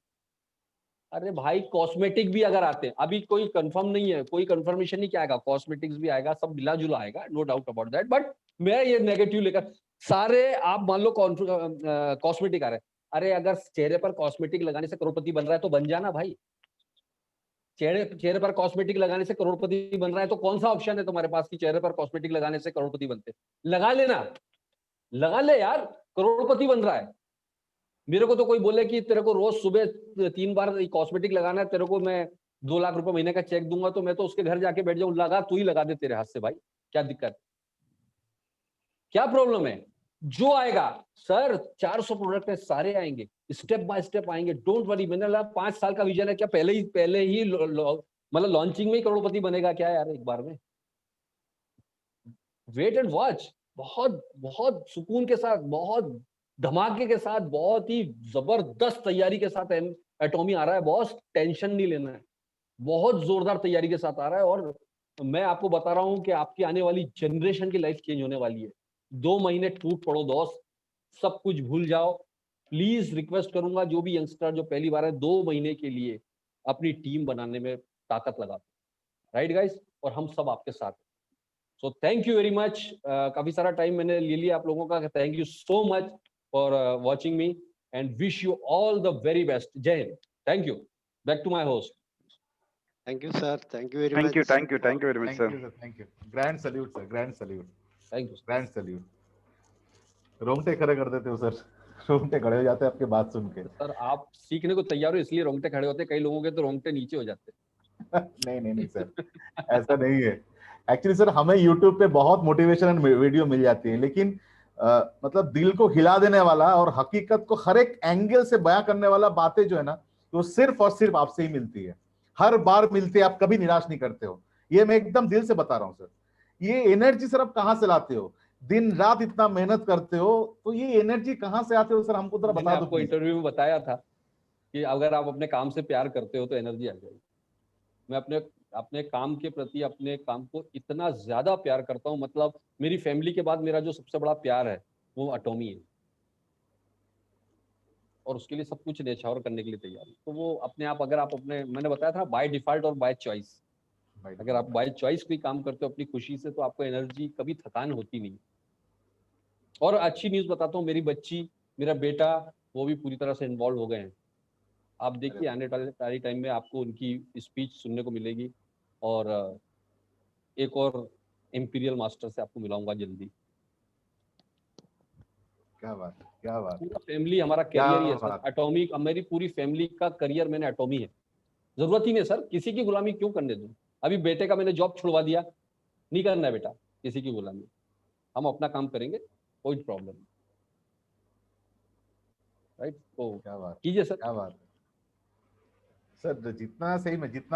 अरे भाई कॉस्मेटिक भी अगर आते हैं, अभी कोई कंफर्म नहीं है, कोई कंफर्मेशन नहीं क्या आएगा, कॉस्मेटिक्स भी आएगा, सब मिला जुला आएगा, no doubt about that. But मैं ये नेगेटिव लेकर सारे, आप मान लो कॉस्मेटिक आ रहे हैं, अरे अगर चेहरे पर कॉस्मेटिक लगाने से करोड़पति बन रहा है तो बन जाना भाई। चेहरे पर कॉस्मेटिक लगाने से करोड़पति बन रहा है, तो कौन सा ऑप्शन है तुम्हारे पास कि चेहरे पर कॉस्मेटिक लगाने से करोड़पति बनते? लगा लेना, लगा ले यार, करोड़पति बन रहा है। मेरे को तो कोई बोले कि तेरे को रोज सुबह 3 बार कॉस्मेटिक लगाना है, तेरे को मैं 2 लाख रुपए महीने का चेक दूंगा, तो मैं तो उसके घर जाके बैठ जाऊं। लगा, तू ही लगा दे तेरे हाथ से भाई, क्या दिक्कत, क्या प्रॉब्लम है? जो आएगा सर, 400 प्रोडक्ट है, सारे आएंगे, स्टेप बाय स्टेप आएंगे, डोंट वरी। मैंने लगा 5 साल का विजन है, क्या पहले ही मतलब लॉन्चिंग में ही करोड़पति बनेगा क्या यार एक बार में? वेट एंड वॉच, बहुत बहुत सुकून के साथ, बहुत धमाके के साथ, बहुत ही जबरदस्त तैयारी के साथ एटॉमी आ रहा है बॉस, टेंशन नहीं लेना है, बहुत जोरदार तैयारी के साथ आ रहा है। और मैं आपको बता रहा हूं कि आपकी आने वाली जनरेशन की लाइफ चेंज होने वाली है। 2 महीने टूट पड़ो दोस्त, सब कुछ भूल जाओ। प्लीज रिक्वेस्ट करूंगा, जो भी यंगस्टर जो पहली बार है, 2 महीने के लिए अपनी टीम बनाने में ताकत लगा, राइट गाइस? और हम सब आपके साथ। So thank you very much. काफी सारा टाइम मैंने ले लिया आप लोगों का। Thank you so much for watching me and wish you all the very best. जय हिंद। Thank you. Back to my host. Thank you, sir. Thank you very Thank you, much. thank you, thank you very much, thank sir. You sir, thank you. Grand salute sir, grand salute, thank you. Grand salute. रोंगटे खड़े कर देते हो sir, रोंगटे खड़े हो जाते हैं आपके बात सुन के। सर आप सीखने को तैयार हो इसलिए रोंगटे खड़े होते हैं, कई लोगों के तो रोंगटे नीचे हो जाते नहीं नहीं नहीं सर, ऐसा नहीं है। एक्चुअली सर, हमें YouTube पे बहुत मोटिवेशनल वीडियो मिल जाती है, लेकिन मतलब दिल को हिला देने वाला और हकीकत को हर एक एंगल से बयां करने वाला बातें जो है ना, वो सिर्फ और सिर्फ आपसे ही मिलती है। हर बार मिलती है, आप कभी निराश नहीं करते हो, ये मैं एकदम दिल से बता रहा हूँ सर। ये एनर्जी सर आप कहाँ से लाते हो? दिन रात इतना मेहनत करते हो, तो ये एनर्जी कहाँ से आते हो सर, हमको जरा मैंने बता दो आपको प्लीज। इंटरव्यू में बताया था कि अगर आप अपने काम से प्यार करते हो तो एनर्जी आ जाएगी। मैं अपने अपने काम के प्रति, अपने काम को इतना ज्यादा प्यार करता हूँ, मतलब मेरी फैमिली के बाद मेरा जो सबसे बड़ा प्यार है वो एटॉमी है, और उसके लिए सब कुछ न्यौछावर करने के लिए तैयार हूं। तो वो अपने आप, अगर आप अपने, मैंने बताया था बाय डिफॉल्ट और बाय चॉइस, अगर आप बाय चॉइस कोई काम करते हो अपनी खुशी से, तो आपको एनर्जी, कभी थकान होती नहीं। और अच्छी न्यूज बताता हूँ, मेरी बच्ची, मेरा बेटा, वो भी पूरी तरह से इन्वॉल्व हो गए हैं। आप देखिए आने वाले टाइम में आपको उनकी स्पीच सुनने को मिलेगी, और एक और इंपीरियल मास्टर से आपको मिलाऊंगा जल्दी। क्या बात है, क्या बात है, पूरा फैमिली हमारा क्या करियर ही है सर, बात। एटॉमी। मेरी पूरी फैमिली का करियर मैंने एटॉमी है। जरूरत ही नहीं सर, किसी की गुलामी क्यों करने दूं? अभी बेटे का मैंने जॉब छुड़वा दिया, नहीं करना है बेटा किसी की गुलामी, हम अपना काम करेंगे, कोई प्रॉब्लम नहीं, राइट? तो क्या बात, कीजिए सर। क्या बात है सर, जितना सही में जितना